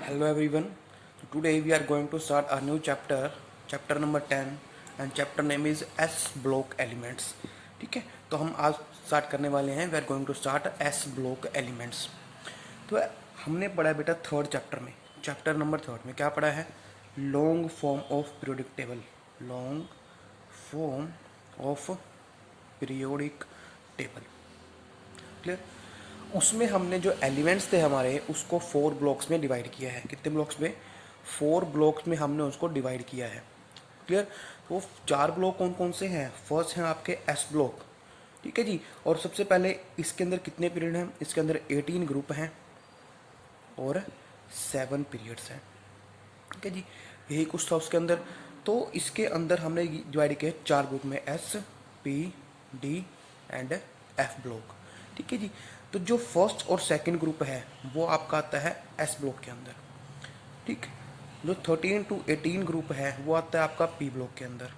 Hello everyone. Today we are going to start a new chapter, chapter number 10 and chapter name is S block elements. ठीक है, तो हम आज start करने वाले हैं. We are going to start S block elements. तो हमने पढ़ा है बेटा थर्ड चैप्टर में, चैप्टर नंबर थर्ड में क्या पढ़ा है? Long form of periodic table. Long form of periodic table. Clear? उसमें हमने जो एलिमेंट्स थे हमारे उसको 4 ब्लॉक्स में डिवाइड किया है. कितने ब्लॉक्स में? 4 ब्लॉक्स में हमने उसको डिवाइड किया है. क्लियर? तो 4 ब्लॉक कौन कौन से हैं? फर्स्ट हैं आपके एस ब्लॉक. ठीक है जी. और सबसे पहले इसके अंदर कितने पीरियड हैं? इसके अंदर 18 ग्रुप हैं और 7 पीरियड्स हैं. ठीक है जी. यही कुछ था उसके अंदर. तो इसके अंदर हमने डिवाइड किया 4 ग्रुप में, S, P, D and F block. ठीक है जी. तो जो फर्स्ट और सेकंड ग्रुप है वो आपका आता है एस ब्लॉक के अंदर. ठीक. जो 13 टू 18 ग्रुप है वो आता है आपका पी ब्लॉक के अंदर.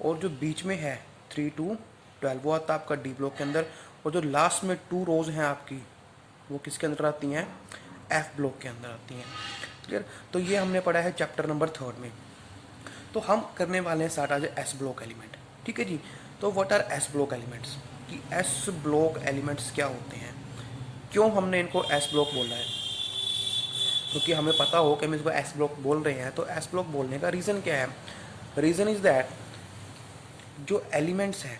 और जो बीच में है 3 टू 12 वो आता है आपका डी ब्लॉक के अंदर. और जो लास्ट में 2 रोज हैं आपकी वो किसके अंदर आती हैं? एफ ब्लॉक के अंदर आती हैं. क्लियर? तो ये हमने पढ़ा है चैप्टर नंबर थर्ड में. तो हम करने वाले हैं स्टार्ट आज एस ब्लॉक एलिमेंट. ठीक है जी. तो what R S block elements? कि एस ब्लॉक एलिमेंट्स क्या होते हैं, क्यों हमने इनको एस ब्लॉक बोला है? क्योंकि हमें पता हो कि हम इसको एस ब्लॉक बोल रहे हैं. तो एस ब्लॉक बोलने का रीज़न क्या है? रीज़न इज दैट जो एलिमेंट्स हैं,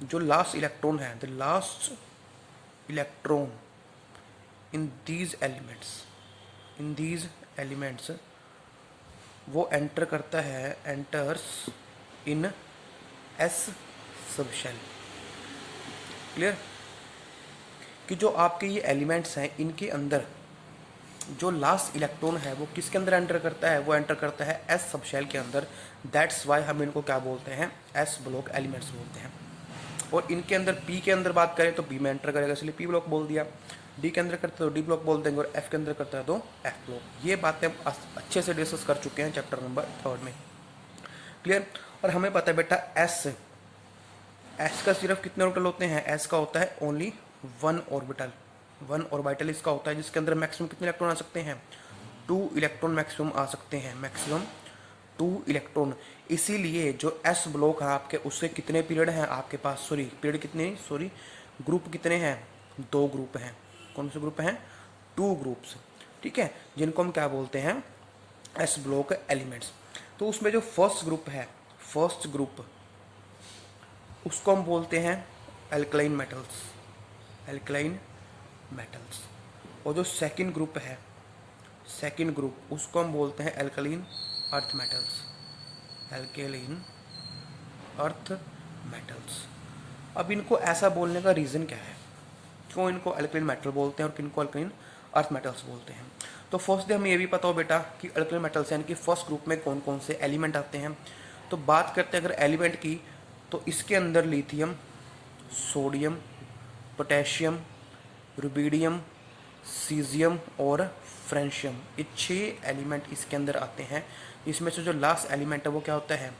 जो लास्ट इलेक्ट्रॉन है, the last electron in these elements वो एंटर करता है, enters in S subshell. Clear? कि जो आपके ये एलिमेंट्स हैं इनके अंदर जो लास्ट इलेक्ट्रॉन है वो किसके अंदर एंटर करता है? वो एंटर करता है एस सबशेल के अंदर. दैट्स वाई हम इनको क्या बोलते हैं? एस ब्लॉक एलिमेंट्स बोलते हैं. और इनके अंदर पी के अंदर बात करें तो पी में एंटर करेगा इसलिए पी ब्लॉक बोल दिया. डी के अंदर करता है तो डी ब्लॉक बोल देंगे और एफ के अंदर करता है तो एफ ब्लॉक. ये बातें हम अच्छे से डिस्कस कर चुके हैं चैप्टर नंबर थर्ड में. क्लियर? और हमें पता है बेटा एस का सिर्फ कितने ऑर्बिटल होते हैं? एस का होता है ओनली 1 ऑर्बिटल. 1 ऑर्बिटल इसका होता है जिसके अंदर मैक्सिमम कितने इलेक्ट्रॉन आ सकते हैं? 2 इलेक्ट्रॉन मैक्सिमम आ सकते हैं. Maximum 2 electron. इसीलिए जो एस ब्लॉक है आपके उसके कितने पीरियड हैं आपके पास? सॉरी पीरियड कितने, सॉरी ग्रुप कितने हैं? 2 ग्रुप हैं. कौन से ग्रुप हैं? 2 ग्रुप्स. ठीक है, जिनको हम क्या बोलते हैं? S block elements. तो उसमें जो फर्स्ट ग्रुप है, फर्स्ट ग्रुप उसको हम बोलते हैं एल्कलाइन मेटल्स. Alkaline metals. और जो सेकंड ग्रुप है, सेकंड ग्रुप उसको हम बोलते हैं alkaline earth metals. Alkaline earth metals. अब इनको ऐसा बोलने का रीज़न क्या है? क्यों इनको एल्कलाइन मेटल बोलते हैं और किनको एल्कलाइन अर्थ मेटल्स बोलते हैं? तो फर्स्ट डे हमें ये भी पता हो बेटा कि एल्कलाइन मेटल्स यानी कि फर्स्ट ग्रुप में कौन कौन से एलिमेंट आते हैं. तो बात करते हैं अगर एलिमेंट की, तो इसके अंदर lithium, sodium, potassium, rubidium, caesium और फ्रेंशियम, ये 6 एलिमेंट इसके अंदर आते हैं. इसमें से जो लास्ट एलिमेंट है वो क्या होता है?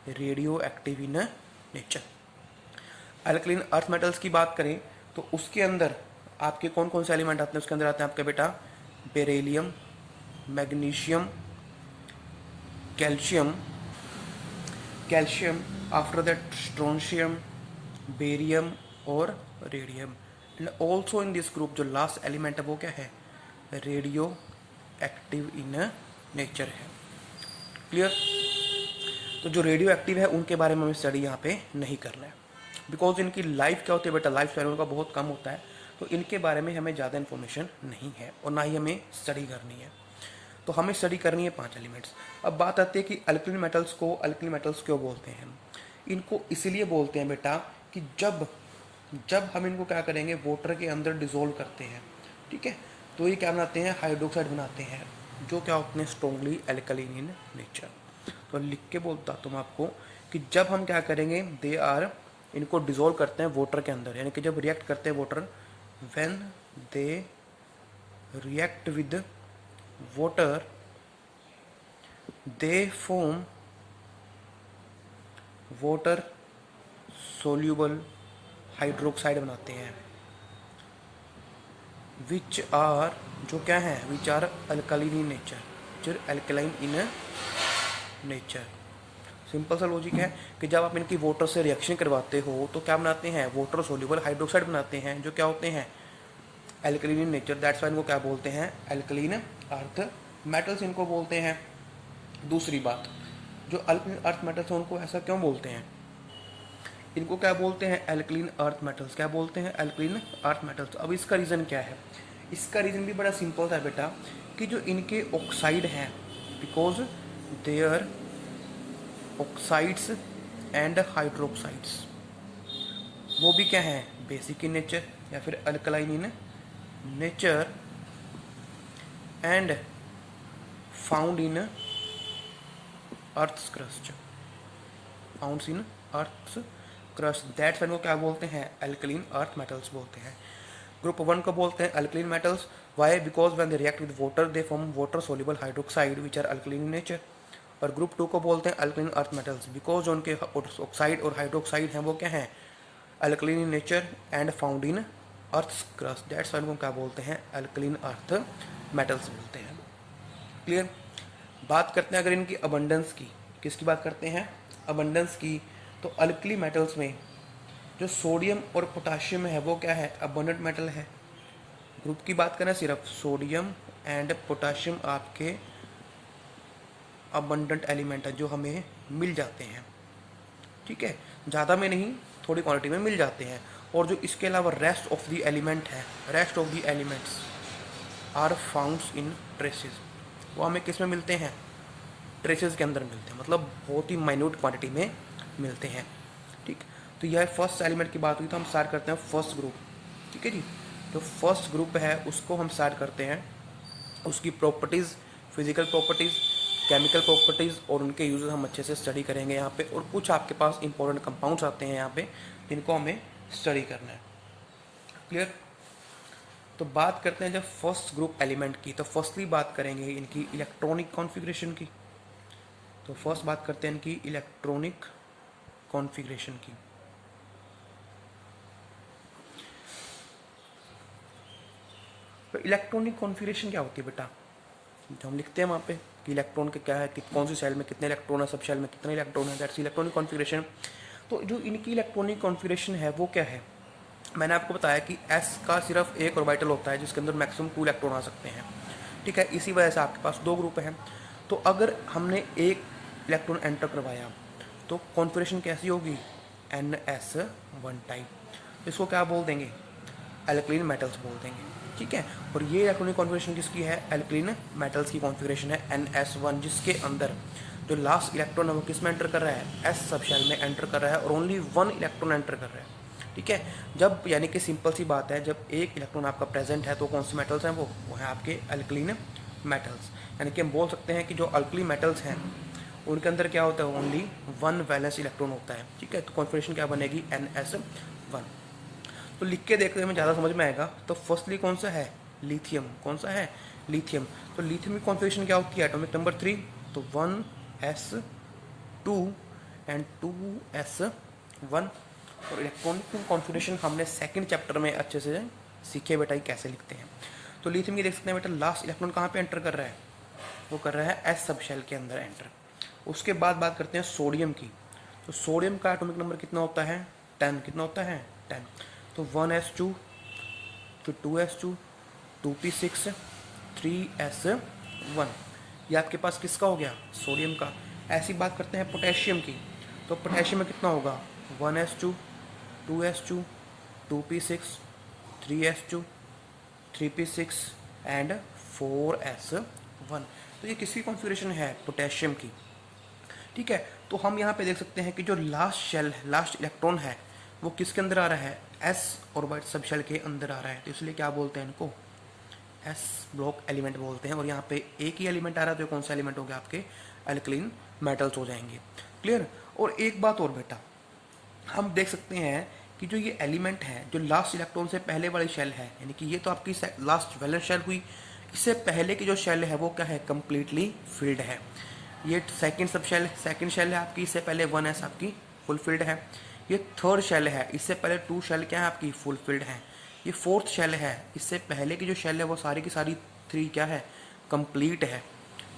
Radio active in nature. Alkaline earth metals की बात करें तो उसके अंदर आपके कौन कौन से एलिमेंट आते हैं? उसके अंदर आते हैं आपके बेटा beryllium, magnesium, calcium, after that strontium, barium और radium. And also in this group जो लास्ट एलिमेंट है वो क्या है? रेडियो एक्टिव इन नेचर है. क्लियर? तो जो रेडियो एक्टिव है उनके बारे में हमें स्टडी यहाँ पे नहीं करना है, बिकॉज इनकी लाइफ क्या होती है बेटा? लाइफ स्पैन उनका बहुत कम होता है. तो इनके बारे में हमें ज़्यादा इन्फॉर्मेशन नहीं है और ना ही हमें स्टडी करनी है. तो हमें स्टडी करनी है 5 एलिमेंट्स. अब बात आती है कि अल्कली मेटल्स को अल्कली मेटल्स क्यों बोलते हैं? इनको इसलिए बोलते हैं बेटा कि जब हम इनको क्या करेंगे? वाटर के अंदर डिजोल्व करते हैं. ठीक है, तो ये क्या बनाते हैं? हाइड्रोक्साइड बनाते हैं जो क्या होते हैं? Strongly alkaline in nature. तो लिख के बोलता तुम आपको कि जब हम क्या करेंगे? दे आर, इनको डिजोल्व करते हैं वाटर के अंदर, यानी कि जब रिएक्ट करते हैं water, when they react with water they form water soluble hydroxide बनाते हैं. विच आर, जो क्या है, which are alkaline in nature, जो अल्कलाइन इन नेचर। सिंपल सा लॉजिक है कि जब आप इनकी वाटर से रिएक्शन करवाते हो तो क्या बनाते हैं, वाटर सोल्यूबल हाइड्रोक्साइड बनाते हैं, जो क्या होते हैं, alkaline in nature. That's why इनको क्या बोलते हैं, एल्कलीन अर्थ मेटल्स इनको बोलते हैं। दूसरी बात, जो अल्कलीन अर्थ मेटल्स हैं उनको ऐसा क्यों बोलते हैं, इनको क्या बोलते हैं, एल्कलीन अर्थ मेटल्स। क्या बोलते हैं, एल्कलीन अर्थ मेटल्स। अब इसका रीज़न क्या है, इसका रीज़न भी बड़ा सिंपल था बेटा, कि जो इनके ऑक्साइड हैं, because their oxides and hydroxides, वो भी क्या है, बेसिक इन नेचर या फिर alkaline in nature and found in earth's crust, found in earth's crust. That's why वो क्या बोलते हैं, अल्कलीन अर्थ मेटल्स बोलते हैं। ग्रुप 1 को बोलते हैं alkaline metals. Why, because when they react with water they form water soluble hydroxide which are alkaline in nature. और ग्रुप 2 को बोलते हैं अल्कलीन अर्थ मेटल्स, बिकॉज उनके ऑक्साइड और हाइड्रोक्साइड हैं वो क्या हैं, alkaline in nature and found in earth's crust. That's why उनको क्या बोलते हैं, अल्कलीन अर्थ मेटल्स बोलते हैं। क्लियर। बात करते हैं अगर इनकी अबंडेंस की, किसकी बात करते हैं, अबंडेंस की, तो अल्कली मेटल्स में जो सोडियम और पोटाशियम है वो क्या है, अबंडेंट मेटल है। ग्रुप की बात करें सिर्फ, सोडियम एंड पोटाशियम आपके अबंडेंट एलिमेंट है जो हमें मिल जाते हैं, ठीक है, ज़्यादा में नहीं, थोड़ी क्वांटिटी में मिल जाते हैं। और जो इसके अलावा रेस्ट ऑफ द एलिमेंट है, rest of the elements are found in traces, वो हमें किस में मिलते हैं, ट्रेसेस के अंदर मिलते हैं, मतलब बहुत ही माइन्यूट क्वांटिटी में मिलते हैं। ठीक, तो यह फर्स्ट एलिमेंट की बात हुई, तो हम स्टार्ट करते हैं फर्स्ट ग्रुप। ठीक है जी, तो फर्स्ट ग्रुप है उसको हम स्टार्ट करते हैं, उसकी properties, physical properties, chemical properties और उनके यूजेस हम अच्छे से स्टडी करेंगे यहाँ पे। और कुछ आपके पास इंपॉर्टेंट कंपाउंड्स आते हैं यहाँ पे जिनको हमें स्टडी करना है। क्लियर। तो बात करते हैं जब फर्स्ट ग्रुप एलिमेंट की, तो फर्स्टली बात करेंगे इनकी इलेक्ट्रॉनिक कॉन्फ़िगरेशन की। तो फर्स्ट बात करते हैं इनकी इलेक्ट्रॉनिक कॉन्फ़िगरेशन की। तो इलेक्ट्रॉनिक कॉन्फ़िगरेशन क्या होती है बेटा, जो हम लिखते हैं वहाँ पे कि इलेक्ट्रॉन के क्या है, कि कौन सी सेल में कितने इलेक्ट्रॉन है, सब सेल में कितने इलेक्ट्रॉन है, दैट्स इलेक्ट्रॉनिक कॉन्फ़िगरेशन। तो जो इनकी इलेक्ट्रॉनिक कॉन्फ़िगरेशन है वो क्या है, मैंने आपको बताया कि एस का सिर्फ एक ऑर्बिटल होता है जिसके अंदर मैक्सिमम 2 इलेक्ट्रॉन आ सकते हैं। ठीक है, इसी वजह से आपके पास 2 ग्रुप हैं। तो अगर हमने एक इलेक्ट्रॉन एंटर करवाया तो कॉन्फ़िगरेशन कैसी होगी, NS1 टाइप। इसको क्या बोल देंगे, एल्कलीन मेटल्स बोल देंगे। ठीक है, और ये इलेक्ट्रॉनिक कॉन्फ़िगरेशन किसकी है, एल्कलीन मेटल्स की कॉन्फ़िगरेशन है NS1, जिसके अंदर जो लास्ट इलेक्ट्रॉन है वो किस में एंटर कर रहा है, एस सब शेल में एंटर कर रहा है और ओनली 1 इलेक्ट्रॉन एंटर कर रहा है। ठीक है, जब यानी कि सिंपल सी बात है, जब एक इलेक्ट्रॉन आपका प्रेजेंट है तो कौन से मेटल्स हैं, वो हैं आपके अल्कलीन मेटल्स। यानी कि हम बोल सकते हैं कि जो अल्कली मेटल्स हैं उनके अंदर क्या होता है, ओनली 1 वैलेंस इलेक्ट्रॉन होता है। ठीक है, तो कॉन्फ़िगरेशन क्या बनेगी, NS1। तो लिख के देखते हमें ज़्यादा समझ में आएगा। तो फर्स्टली कौन सा है, लिथियम। कौन सा है, लिथियम। तो लिथियम की कॉन्फ़िगरेशन क्या होती है, एटॉमिक नंबर 3, तो 1s2 एंड 2s1। और इलेक्ट्रॉनिक कॉन्फ़िगरेशन हमने सेकंड चैप्टर में अच्छे से सीखे बेटा कैसे लिखते हैं। तो लिथियम की देख सकते हैं बेटा, लास्ट इलेक्ट्रॉन कहाँ पे एंटर कर रहा है, वो कर रहा है एस सब शेल के अंदर एंटर। उसके बाद बात करते हैं सोडियम की। तो सोडियम का एटॉमिक नंबर कितना होता है, 10। कितना होता है, 10। तो 1s2, फिर 2s2, 2p6, 3s1। ये आपके पास किसका हो गया, सोडियम का। ऐसी बात करते हैं पोटेशियम की। तो पोटेशियम में कितना होगा, 1s2, 2s2, 2p6, 3s2, 3p6 and 4s1। तो ये किसकी कॉन्फ़िगरेशन है, पोटेशियम की। ठीक है, तो हम यहाँ पे देख सकते हैं कि जो लास्ट शेल, लास्ट इलेक्ट्रॉन है वो किसके अंदर आ रहा है, एस ऑर्बिट सब शेल के अंदर आ रहा है। तो इसलिए क्या बोलते हैं इनको, एस ब्लॉक एलिमेंट बोलते हैं। और यहाँ पे एक ही एलिमेंट आ रहा है तो कौन सा एलिमेंट हो गया, आपके अल्कलीन मेटल्स हो जाएंगे। क्लियर। और एक बात और बेटा, हम देख सकते हैं कि जो ये एलिमेंट है, जो लास्ट इलेक्ट्रॉन से पहले वाली शेल है, यानी कि ये तो आपकी लास्ट वैलेंस शेल हुई, इससे पहले की जो शेल है वो क्या है, कम्प्लीटली फिल्ड है। ये सेकंड सब शेल, सेकंड शेल है आपकी, इससे पहले 1s आपकी फुल फिल्ड है। ये थर्ड शेल है, इससे पहले 2 शेल क्या है आपकी, फुल फिल्ड है। ये फोर्थ शेल है, इससे पहले की जो शेल है वो सारी की सारी 3 क्या है, कंप्लीट है।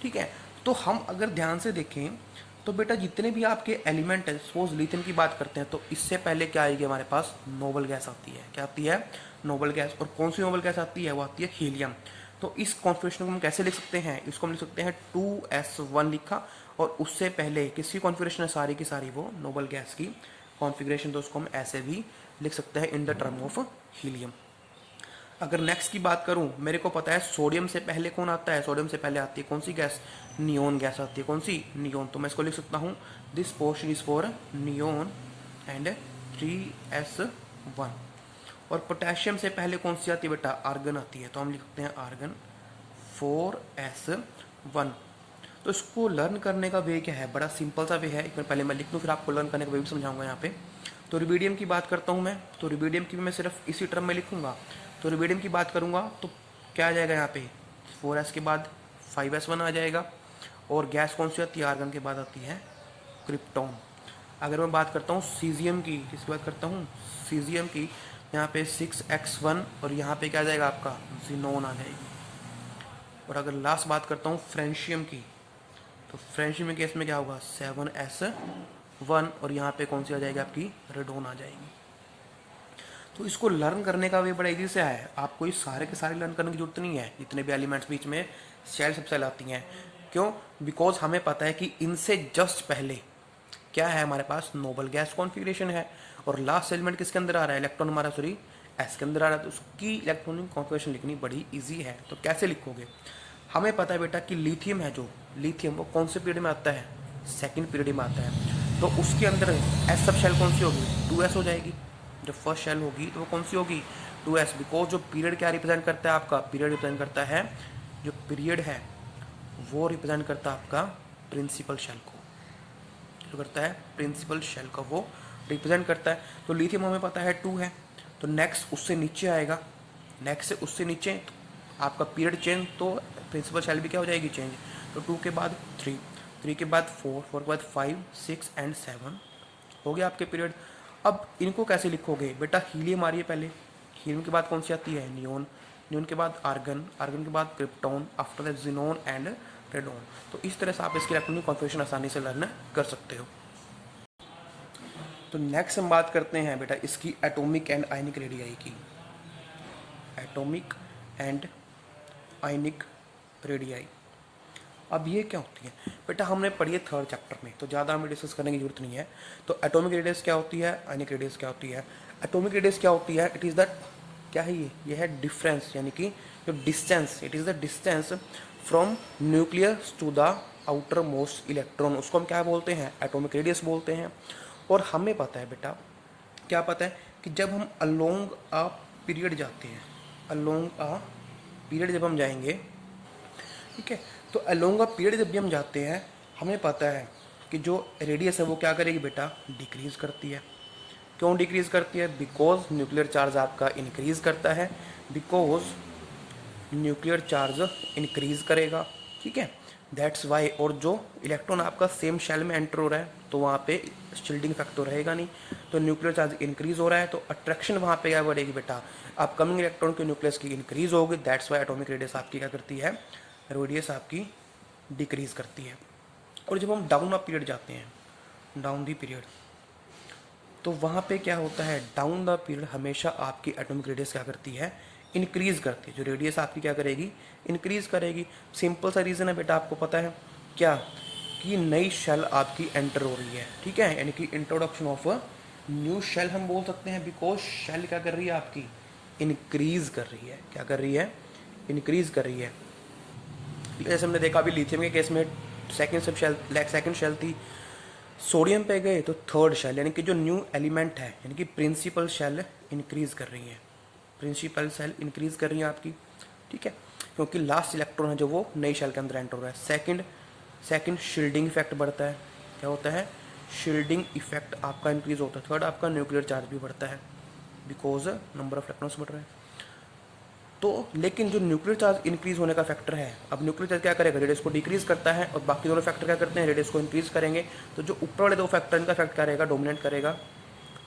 ठीक है, तो हम अगर ध्यान से देखें तो बेटा जितने भी आपके एलिमेंट है, सपोज लिथियम की बात करते हैं तो इससे पहले क्या आएगी हमारे पास, नोबल गैस आती है। क्या आती है, नोबल गैस। और कौन सी नोबल गैस आती है, वो आती है हीलियम। तो इस कॉन्फ़िगरेशन को हम कैसे लिख सकते हैं, इसको हम लिख सकते हैं 2s1 लिखा, और उससे पहले किसकी कॉन्फ़िगरेशन है, सारी की सारी वो नोबल गैस की कॉन्फ़िगरेशन, तो उसको हम ऐसे भी लिख सकते हैं in the term of helium. अगर नेक्स्ट की बात करूं, मेरे को पता है सोडियम से पहले कौन आता है, सोडियम से पहले आती है कौन सी गैस, नियोन गैस आती है। कौन सी, नियोन। तो मैं इसको लिख सकता हूं this portion is for neon and 3s1। और पोटेशियम से पहले कौन सी आती है बेटा, आर्गन आती है, तो हम लिख सकते हैं आर्गन 4s1। तो इसको लर्न करने का वे क्या है, बड़ा सिंपल सा वे है। एक बार पहले मैं लिख दूँ, फिर आपको लर्न करने का वे भी समझाऊंगा यहाँ पे। तो रुबिडियम की बात करता हूँ मैं, तो रुबिडियम की भी मैं सिर्फ इसी टर्म में लिखूंगा। तो रुबिडियम की बात करूंगा तो क्या आ जाएगा यहाँ पे, 4s के बाद 5s1 आ जाएगा। और गैस कौन सी आती है, आर्गन के बाद आती है क्रिप्टॉन। अगर मैं बात करता हूँ सीजियम की, किसकी बात करता हूँ, सीजियम की, यहाँ पे 6x1 और यहाँ पे क्या आ जाएगा आपका, जिनोन आ जाएगी। और अगर लास्ट बात करता हूँ फ्रेंशियम की, तो फ्रेंशियम के केस में क्या होगा, 7s1 और यहाँ पे कौन सी आ जाएगी आपकी, रेडोन आ जाएगी। तो इसको लर्न करने का वे बड़ा इजी से है, आपको ये सारे के सारे लर्न करने की जरूरत नहीं है। जितने भी एलिमेंट्स बीच में शेल सबसे लाती हैं, क्यों, बिकॉज हमें पता है कि इनसे जस्ट पहले क्या है हमारे पास, नोबल गैस कॉन्फ़िगरेशन है। और लास्ट एलिमेंट किसके अंदर आ रहा है, इलेक्ट्रॉन हमारा सॉरी एस के अंदर आ रहा है। तो उसकी इलेक्ट्रॉनिक कॉन्फ़िगरेशन लिखनी बड़ी ईजी है। तो कैसे लिखोगे, हमें पता है बेटा कि लिथियम है, जो लिथियम वो कौन से पीरियड में आता है, सेकेंड पीरियड में आता है। तो उसके अंदर एस सब शेल कौन सी होगी, 2s हो जाएगी। जो फर्स्ट शेल होगी तो वो कौन सी होगी, 2s। बिकॉज जो पीरियड क्या रिप्रेजेंट करता है आपका, पीरियड रिप्रेजेंट करता है, जो पीरियड है वो रिप्रेजेंट करता है आपका प्रिंसिपल शेल को, जो करता है प्रिंसिपल शेल का वो रिप्रेजेंट करता है। तो लिथियम हमें पता है 2 है, तो नेक्स्ट उससे नीचे आएगा, नेक्स्ट से उससे नीचे आपका पीरियड चेंज, तो प्रिंसिपल शेल भी क्या हो जाएगी, चेंज। तो 2 के बाद 3, 3 के बाद 4, 4 के बाद 5, 6 एंड 7 हो गया आपके पीरियड। अब इनको कैसे लिखोगे बेटा, हीलियम आ रही है पहले, हीलियम के बाद कौन सी आती है, नियोन, नियोन के बाद आर्गन, आर्गन के बाद krypton, after that xenon and radon. तो इस तरह से आप इसकी इलेक्ट्रॉनिक कॉन्फ़िगरेशन आसानी से लर्न कर सकते हो। तो नेक्स्ट हम बात करते हैं बेटा इसकी एटॉमिक एंड आयनिक रेडियाई की, एटॉमिक एंड आयनिक रेडियाई। अब ये क्या होती है बेटा, हमने पढ़ी है 3rd चैप्टर में, तो ज़्यादा हमें डिस्कस करने की जरूरत नहीं है। तो एटॉमिक रेडियस क्या होती है, आयनिक रेडियस क्या होती है। एटॉमिक रेडियस क्या होती है, इट इज़ दैट, क्या है ये है डिफरेंस, यानी कि जो distance, it is the distance from nucleus to the outermost electron, उसको हम क्या बोलते हैं, एटॉमिक रेडियस बोलते हैं। और हमें पता है बेटा, क्या पता है कि जब हम अलोंग अ पीरियड जाते हैं, अलोंग अ पीरियड जब हम जाएंगे, ठीक है, तो अलोंग अ पीरियड जब भी हम जाते हैं, हमें पता है कि जो रेडियस है वो क्या करेगी बेटा, डिक्रीज़ करती है। क्यों डिक्रीज़ करती है, बिकॉज न्यूक्लियर चार्ज आपका इंक्रीज़ करता है, बिकॉज न्यूक्लियर चार्ज इंक्रीज़ करेगा, ठीक है, दैट्स वाई। और जो इलेक्ट्रॉन आपका सेम शेल में एंटर हो रहा है तो वहाँ पे शील्डिंग फैक्टर रहेगा नहीं, तो न्यूक्लियर चार्ज इंक्रीज़ हो रहा है, तो अट्रैक्शन वहाँ पे क्या बढ़ेगी बेटा, अपकमिंग इलेक्ट्रॉन के न्यूक्लियस की इंक्रीज़ होगी, दैट्स वाई एटॉमिक रेडियस आपकी क्या करती है, रेडियस आपकी डिक्रीज़ करती है। और जब हम डाउन अ पीरियड जाते हैं, डाउन दी पीरियड, तो वहाँ पे क्या होता है, डाउन द पीरियड हमेशा आपकी एटॉमिक रेडियस क्या करती है, इंक्रीज़ करती है। जो रेडियस आपकी क्या करेगी, इंक्रीज़ करेगी। सिंपल सा रीज़न है बेटा, आपको पता है क्या, कि नई शेल आपकी एंटर हो रही है, ठीक है, यानी कि इंट्रोडक्शन ऑफ न्यू शेल हम बोल सकते हैं, बिकॉज शेल क्या कर रही है आपकी, इंक्रीज़ कर रही है। क्या कर रही है, इंक्रीज़ कर रही है। जैसे हमने देखा अभी लिथियम के केस में सेकंड शेल थी, सोडियम पे गए तो 3rd शेल, यानी कि जो न्यू एलिमेंट है, यानी कि प्रिंसिपल शेल इंक्रीज़ कर रही है, प्रिंसिपल शेल इंक्रीज़ कर रही है आपकी, ठीक है, क्योंकि लास्ट इलेक्ट्रॉन है जो वो नई शेल के अंदर एंटर हो रहा है। सेकंड शील्डिंग इफेक्ट बढ़ता है, क्या होता है, शील्डिंग इफेक्ट आपका इंक्रीज होता है। 3rd आपका न्यूक्लियर चार्ज भी बढ़ता है, बिकॉज नंबर ऑफ इलेक्ट्रॉन्स बढ़ रहे हैं। तो लेकिन जो न्यूक्लियर चार्ज इंक्रीज होने का फैक्टर है, अब न्यूक्लियर चार्ज क्या करेगा, रेडियस को डिक्रीज करता है, और बाकी दोनों फैक्टर क्या करते हैं, रेडियस को इंक्रीज करेंगे। तो जो ऊपर वाले 2 फैक्टर इनका फैक्ट क्या रहेगा, डोमिनेट करेगा,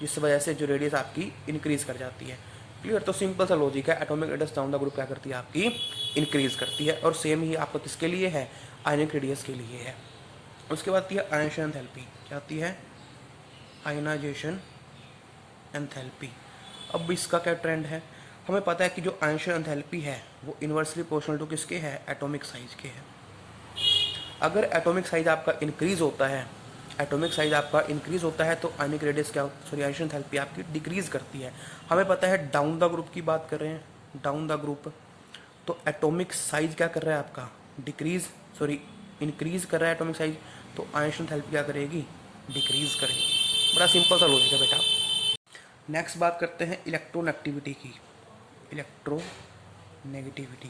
जिस वजह से जो रेडियस आपकी इंक्रीज कर जाती है। क्लियर। तो सिंपल सा लॉजिक है, atomic radius down the group क्या करती है आपकी, इंक्रीज करती है। और सेम ही आपका किसके लिए है, आयनिक रेडियस के लिए है। उसके बाद आती है आयनाइजेशन एंथैल्पी। क्या आती है, आयनाइजेशन एंथैल्पी। अब इसका क्या ट्रेंड है, हमें पता है कि जो आयनाइजेशन एंथैल्पी है वो इन्वर्सली प्रोपोर्शनल टू किसके है, एटॉमिक साइज के है। अगर एटॉमिक साइज आपका इंक्रीज होता है, एटॉमिक साइज आपका इंक्रीज होता है तो आयनिक रेडियस क्या, सॉरी आयनाइजेशन एंथैल्पी आपकी डिक्रीज करती है। हमें पता है डाउन द ग्रुप की बात कर रहे हैं, डाउन द ग्रुप, तो एटॉमिक साइज क्या कर रहा है आपका, डिक्रीज, सॉरी इंक्रीज कर रहा है एटॉमिक साइज, तो आयनाइजेशन एंथैल्पी क्या करेगी, डिक्रीज करेगी। बड़ा सिंपल सा लॉजिक है बेटा। नेक्स्ट बात करते हैं इलेक्ट्रोनेगेटिविटी की। इलेक्ट्रोनेगेटिविटी,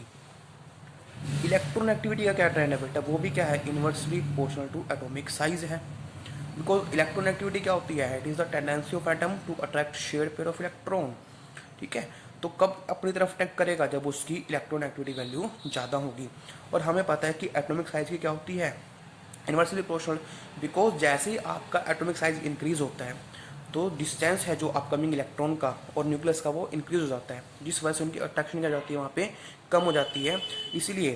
इलेक्ट्रोनेगेटिविटी का क्या ट्रेंड है बेटा, वो भी क्या है, inversely proportional to atomic size है। बिकॉज इलेक्ट्रोनेगेटिविटी क्या होती है, it is the tendency of atom to attract shared pair of electron. ठीक है, तो कब अपनी तरफ अट्रैक्ट करेगा, जब उसकी इलेक्ट्रोनेगेटिविटी वैल्यू ज़्यादा होगी। और हमें पता है कि एटॉमिक साइज की क्या होती है, इन्वर्सली प्रोपोर्शनल। बिकॉज जैसे ही आपका एटॉमिक साइज इंक्रीज होता है तो डिस्टेंस है जो अपकमिंग इलेक्ट्रॉन का और न्यूक्लियस का वो इंक्रीज हो जाता है, जिस वजह से उनकी अट्रैक्शन क्या जाती है वहाँ पे, कम हो जाती है। इसीलिए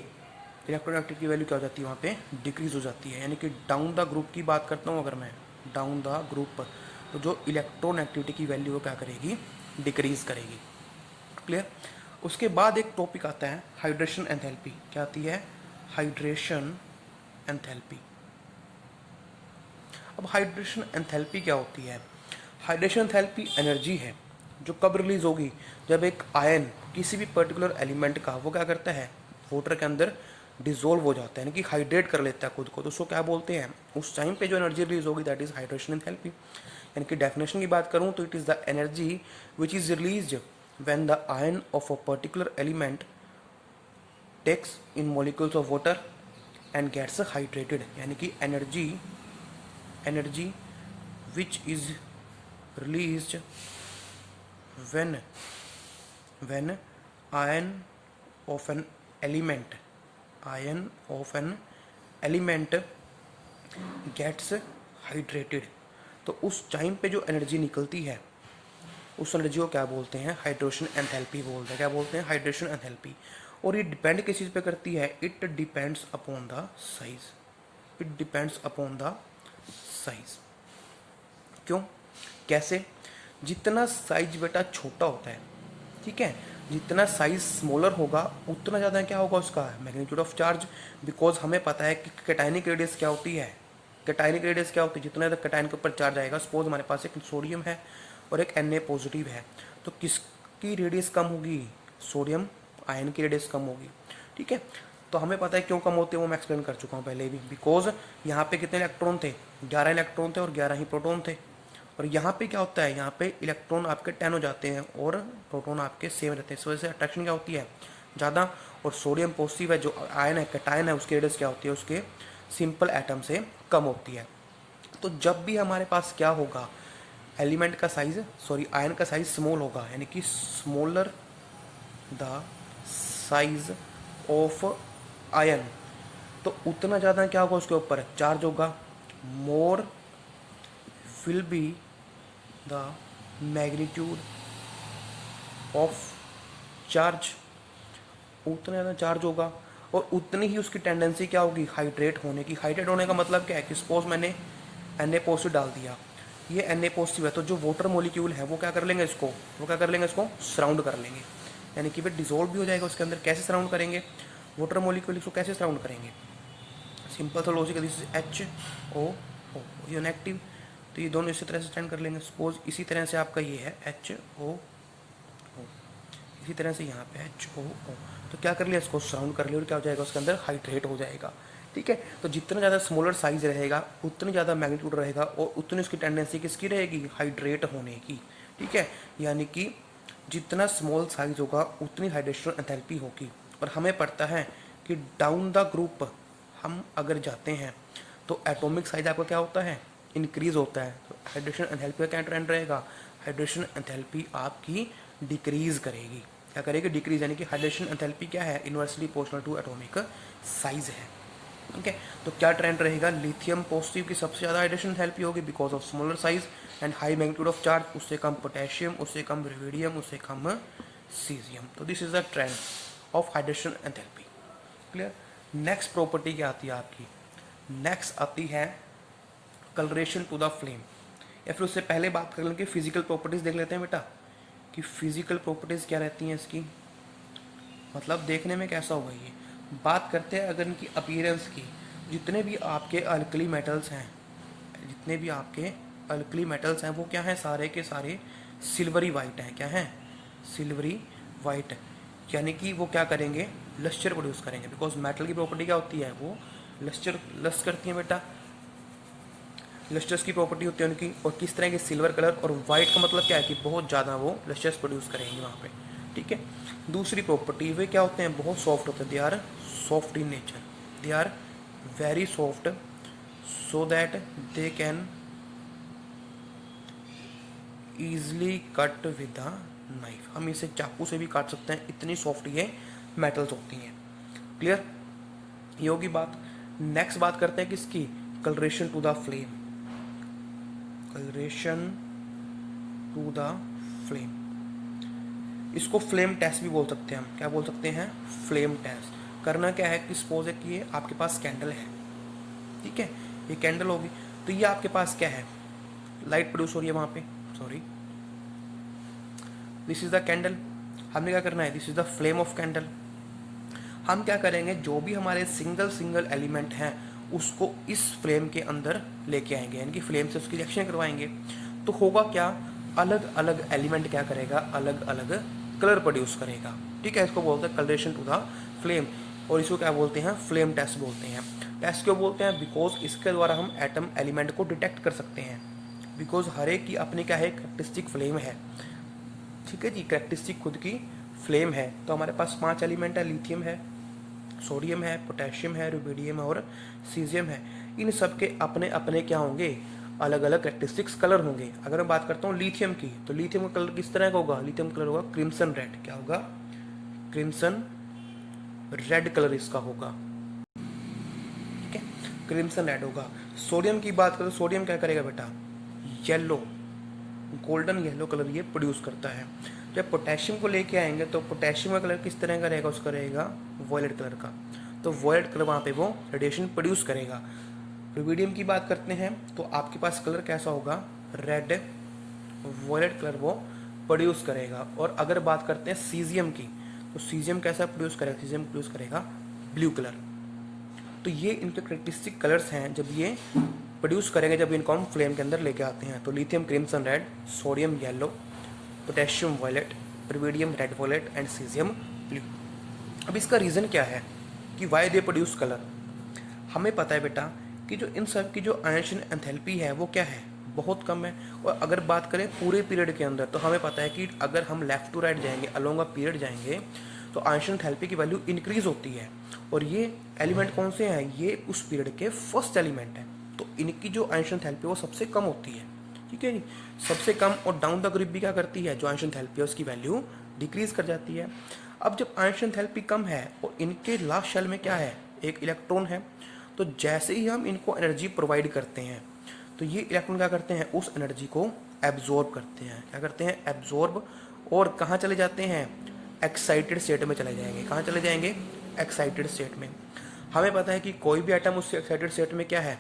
इलेक्ट्रोनेगेटिविटी की वैल्यू क्या हो जाती है वहाँ पे, डिक्रीज हो जाती है। यानी कि डाउन द ग्रुप की बात करता हूँ अगर मैं, डाउन द ग्रुप, तो जो इलेक्ट्रोनेगेटिविटी की वैल्यू वो क्या करेगी, डिक्रीज करेगी। क्लियर। उसके बाद एक टॉपिक आता है हाइड्रेशन एंथैल्पी। क्या आती है, हाइड्रेशन एंथैल्पी। अब हाइड्रेशन एंथैल्पी क्या होती है, हाइड्रेशन एंथैल्पी एनर्जी है जो कब रिलीज होगी, जब एक आयन किसी भी पर्टिकुलर एलिमेंट का वो क्या करता है, वाटर के अंदर डिजोल्व हो जाता है, यानी कि हाइड्रेट कर लेता है खुद को, तो उसको क्या बोलते हैं, उस टाइम पे जो एनर्जी रिलीज होगी दैट इज हाइड्रेशन एंथैल्पी। यानी कि डेफिनेशन की बात करूं तो it is the energy which is released when the ion of a particular element takes in molecules of water and gets hydrated. यानी कि energy which is released when ion of an element gets hydrated। तो उस time पे जो energy निकलती है उस energy को क्या बोलते हैं, हाइड्रेशन एंथैल्पी बोलते हैं। क्या बोलते हैं, हाइड्रेशन एंथैल्पी। और ये डिपेंड किस चीज़ पे करती है, it depends upon the size, it depends upon the size. क्यों, कैसे, जितना साइज बेटा छोटा होता है, ठीक है, जितना साइज स्मॉलर होगा उतना ज़्यादा क्या होगा उसका मैग्नीट्यूड ऑफ चार्ज। बिकॉज हमें पता है कि कैटायनिक रेडियस क्या होती है, कैटायनिक रेडियस क्या होती है, जितना ज़्यादा कैटायन के ऊपर चार्ज आएगा। सपोज हमारे पास एक सोडियम है और एक Na पॉजिटिव है, तो किसकी रेडियस कम होगी, सोडियम आयन की रेडियस कम होगी। ठीक है, तो हमें पता है क्यों कम होते हैं, वो मैं एक्सप्लेन कर चुका हूँ पहले भी। बिकॉज यहाँ पे कितने इलेक्ट्रॉन थे, 11 इलेक्ट्रॉन थे और 11 ही प्रोटॉन थे। और यहाँ पे क्या होता है, यहाँ पे इलेक्ट्रॉन आपके 10 हो जाते हैं और प्रोटॉन आपके सेम रहते हैं। इस वजह से अट्रैक्शन क्या होती है, ज़्यादा। और सोडियम पॉजिटिव है जो आयन है, कैटायन है, उसकी रेडियस क्या होती है, उसके सिंपल एटम से कम होती है। तो जब भी हमारे पास क्या होगा, एलिमेंट का साइज, सॉरी आयन का साइज स्मॉल होगा, यानी कि smaller the size of ion, तो उतना ज़्यादा क्या होगा उसके ऊपर चार्ज होगा। More will be the magnitude of charge, उतना ज़्यादा चार्ज होगा और उतनी ही उसकी टेंडेंसी क्या होगी, हाइड्रेट होने की। हाइड्रेट होने का मतलब क्या है कि सपोज मैंने Na पॉजिटिव डाल दिया, ये Na पॉजिटिव है, तो जो वाटर मॉलिक्यूल है वो क्या कर लेंगे इसको, वो क्या कर लेंगे इसको सराउंड कर लेंगे, यानी कि फिर डिजोल्व भी हो जाएगा उसके अंदर। कैसे सराउंड करेंगे, वाटर मॉलिक्यूल इसको कैसे सराउंड करेंगे, सिंपल सा लॉजिक, दिस इज HO, ये नेगेटिव, तो ये दोनों इसी तरह से स्टैंड कर लेंगे। सपोज इसी तरह से आपका ये है HO, इसी तरह से यहाँ पे HO, तो क्या कर लिया, इसको सराउंड कर लिया और क्या हो जाएगा उसके अंदर, हाइड्रेट हो जाएगा। ठीक है, तो जितना ज़्यादा स्मॉलर साइज रहेगा उतनी ज़्यादा मैग्नीट्यूड रहेगा और उतनी उसकी टेंडेंसी किसकी रहेगी, हाइड्रेट होने की। ठीक है, यानी कि जितना स्मॉल साइज होगा उतनी हाइड्रेशन एंथैल्पी होगी। और हमें पड़ता है कि डाउन द ग्रुप हम अगर जाते हैं तो एटॉमिक साइज आपका क्या होता है, इंक्रीज होता है। तो हाइड्रेशन एंथैल्पी का क्या ट्रेंड रहेगा, हाइड्रेशन एंथैल्पी आपकी डिक्रीज करेगी। क्या करेगी, डिक्रीज, यानी कि हाइड्रेशन एंथैल्पी क्या है, inversely proportional to atomic size है। ठीक है, तो क्या ट्रेंड रहेगा, लिथियम पॉजिटिव की सबसे ज़्यादा हाइड्रेशन एंथैल्पी होगी because of smaller size and high magnitude of charge, उससे कम पोटेशियम, उससे कम रुबिडियम, उससे कम सीजियम। तो this is the trend of hydration enthalpy. Clear. Next property क्या आती है आपकी, नेक्स्ट आती है कलरेशन टू द फ्लेम, या फिर उससे पहले बात कर लें कि फिजिकल प्रॉपर्टीज़ देख लेते हैं बेटा कि फिजिकल प्रॉपर्टीज़ क्या रहती हैं इसकी, मतलब देखने में कैसा होगा ये। बात करते हैं अगर इनकी अपीयरेंस की, जितने भी आपके अल्कली मेटल्स हैं, जितने भी आपके अल्कली मेटल्स हैं वो क्या हैं, सारे के सारे सिल्वरी वाइट हैं। क्या हैं, सिल्वरी वाइट, यानी कि वो क्या करेंगे, लस्टर प्रोड्यूस करेंगे। बिकॉज मेटल की प्रॉपर्टी क्या होती है, वो लस्ट करती है बेटा, लस्टर्स की प्रॉपर्टी होती है उनकी। और किस तरह के, सिल्वर कलर, और वाइट का मतलब क्या है कि बहुत ज़्यादा वो लस्टर्स प्रोड्यूस करेंगे वहाँ पे। ठीक है। दूसरी प्रॉपर्टी, वे क्या होते हैं, बहुत सॉफ्ट होते हैं, they are soft in nature, they are very soft so that they can easily cut with the knife, हम इसे चाकू से भी काट सकते हैं, इतनी सॉफ्ट ये मेटल्स होती हैं। क्लियर, ये होगी बात। नेक्स्ट बात करते हैं किसकी, coloration to the flame, coloration to the flame, इसको फ्लेम टेस्ट भी बोल सकते हैं हम। क्या बोल सकते हैं, फ्लेम टेस्ट। करना क्या है कि सपोज है कि ये आपके पास कैंडल है, ठीक है, ये कैंडल होगी, तो ये आपके पास क्या है, लाइट प्रोड्यूस हो रही है वहां पे, sorry, this is the candle. हमने क्या करना है, this is the flame of candle. हम क्या करेंगे, जो भी हमारे सिंगल एलिमेंट हैं उसको इस फ्लेम के अंदर लेके आएंगे, यानी कि फ्लेम से उसकी रिएक्शन करवाएंगे। तो होगा क्या, अलग अलग एलिमेंट क्या करेगा, अलग अलग कलर प्रोड्यूस करेगा। ठीक है, इसको बोलते हैं कलरेशन टू द फ्लेम, और इसको क्या बोलते हैं, फ्लेम टेस्ट बोलते हैं। टेस्ट क्यों बोलते हैं, बिकॉज इसके द्वारा हम एटम एलिमेंट को डिटेक्ट कर सकते हैं, बिकॉज हर एक की अपनी क्या है, कैरेक्टरिस्टिक फ्लेम है। ठीक है जी, कैरेक्टरिस्टिक खुद की फ्लेम है। तो हमारे पास 5 एलिमेंट है, लिथियम है, सोडियम है, पोटेशियम है, रुबिडियम है और सीजियम है। इन सब के अपने अपने क्या होंगे, अलग अलग कैरेक्टरिस्टिक्स कलर होंगे। अगर मैं बात करता हूँ लिथियम की, तो लिथियम का कलर किस तरह का होगा, लिथियम कलर होगा क्रिम्सन रेड। क्या होगा, क्रिम्सन रेड कलर इसका होगा। ठीक है, क्रिम्सन रेड होगा। सोडियम की बात करें, सोडियम क्या करेगा बेटा, येलो, गोल्डन येलो कलर ये प्रोड्यूस करता है। जब पोटेशियम को लेके आएंगे तो पोटेशियम का कलर किस तरह का रहेगा, उसका रहेगा वॉयलेट कलर का। तो वॉयलेट कलर वहाँ पे वो रेडिएशन प्रोड्यूस करेगा। रुबिडियम की बात करते हैं तो आपके पास कलर कैसा होगा, रेड वॉयलेट कलर वो प्रोड्यूस करेगा। और अगर बात करते हैं सीजियम की, तो सीजियम कैसा प्रोड्यूस करेगा, सीजियम प्रोड्यूस करेगा ब्लू कलर। तो ये इनके कैरेक्टरिस्टिक कलर्स हैं जब ये प्रोड्यूस करेंगे, जब इनको हम फ्लेम के अंदर लेके आते हैं। तो lithium crimson red, sodium yellow, potassium violet, rubidium red violet and caesium blue. अब इसका रीज़न क्या है कि वाई दे प्रोड्यूस कलर। हमें पता है बेटा कि जो इन सब की जो आयंशन एंथैल्पी है वो क्या है, बहुत कम है। और अगर बात करें पूरे पीरियड के अंदर, तो हमें पता है कि अगर हम लेफ्ट टू राइट जाएंगे, अलोंग अ पीरियड जाएंगे, तो आयंशन एंथैल्पी की वैल्यू इंक्रीज होती है। और ये एलिमेंट कौन से हैं, ये उस पीरियड के फर्स्ट एलिमेंट हैं, तो इनकी जो आयंशन एंथैल्पी वो सबसे कम होती है। ठीक है जी, सबसे कम। और डाउन द ग्रुप भी क्या करती है, जो आयंशन एंथैल्पी है उसकी वैल्यू डिक्रीज कर जाती है। अब जब आयंशन एंथैल्पी कम है और इनके लास्ट शेल में क्या है, एक इलेक्ट्रॉन है, तो जैसे ही हम इनको एनर्जी प्रोवाइड करते हैं तो ये इलेक्ट्रॉन क्या करते हैं, उस एनर्जी को एब्जॉर्ब करते हैं। क्या करते हैं, एब्जॉर्ब। और कहाँ चले जाते हैं, एक्साइटेड स्टेट में चले जाएंगे। कहाँ चले जाएंगे, एक्साइटेड स्टेट में। हमें पता है कि कोई भी एटम उस एक्साइटेड स्टेट में क्या है,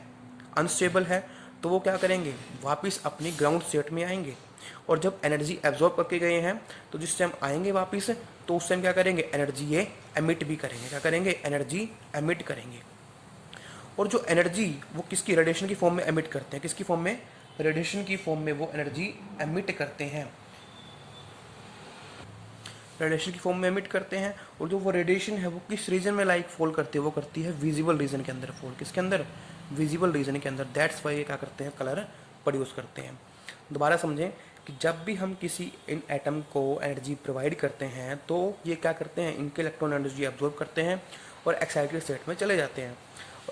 अनस्टेबल है, तो वो क्या करेंगे, वापस अपनी ग्राउंड स्टेट में आएंगे। और जब एनर्जी एब्जॉर्ब करके गए हैं तो जिस टाइम आएंगे वापस, तो उस टाइम क्या करेंगे, एनर्जी ये एमिट भी करेंगे। क्या करेंगे, एनर्जी एमिट करेंगे। और जो एनर्जी वो किसकी, रेडिएशन की फॉर्म में एमिट करते हैं। किसकी फॉर्म में, रेडिएशन की फॉर्म में वो एनर्जी एमिट करते हैं, रेडिएशन की फॉर्म में एमिट करते हैं। और जो वो रेडिएशन है वो किस रीजन में लाइक फॉल करती है, वो करती है विजिबल रीजन के अंदर फॉल। किसके अंदर, विजिबल रीजन के अंदर। दैट्स वाई ये क्या करते हैं, कलर प्रोड्यूस करते हैं। दोबारा समझें कि जब भी हम किसी इन एटम को एनर्जी प्रोवाइड करते हैं तो ये क्या करते हैं, इनके इलेक्ट्रॉन एनर्जी एब्जॉर्ब करते हैं और एक्साइटेड स्टेट में चले जाते हैं।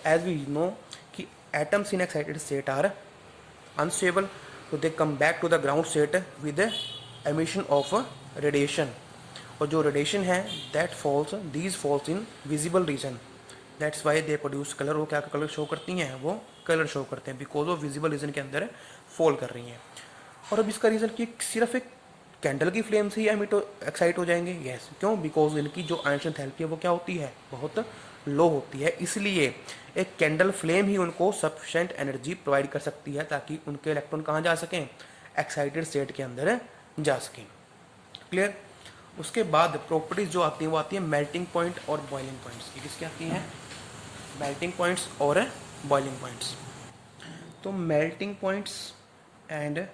एज वी नो कि atoms in excited state are unstable, तो they come back to the ground state with emission of radiation. और जो रेडिएशन है that falls, these falls in visible region, that's why they produce colour. वो क्या colour show करती हैं, वो colour show करते हैं बिकॉज वो विजिबल रीजन के अंदर फॉल कर रही हैं। और अब इसका रीज़न कि सिर्फ एक कैंडल की फ्लेम से ही हम एक्साइट हो जाएंगे, यस। क्यों? बिकॉज इनकी जो आयन एंथैल्पी है वो क्या होती है, बहुत लो होती है। इसलिए एक कैंडल फ्लेम ही उनको सफिशेंट एनर्जी प्रोवाइड कर सकती है ताकि उनके इलेक्ट्रॉन कहाँ जा सकें, एक्साइटेड स्टेट के अंदर जा सकें। क्लियर? उसके बाद प्रॉपर्टीज जो आती हैं वो आती है मेल्टिंग पॉइंट और बॉइलिंग पॉइंट्स। ये किसकी आती हैं? मेल्टिंग पॉइंट्स और बॉइलिंग पॉइंट्स। तो melting points and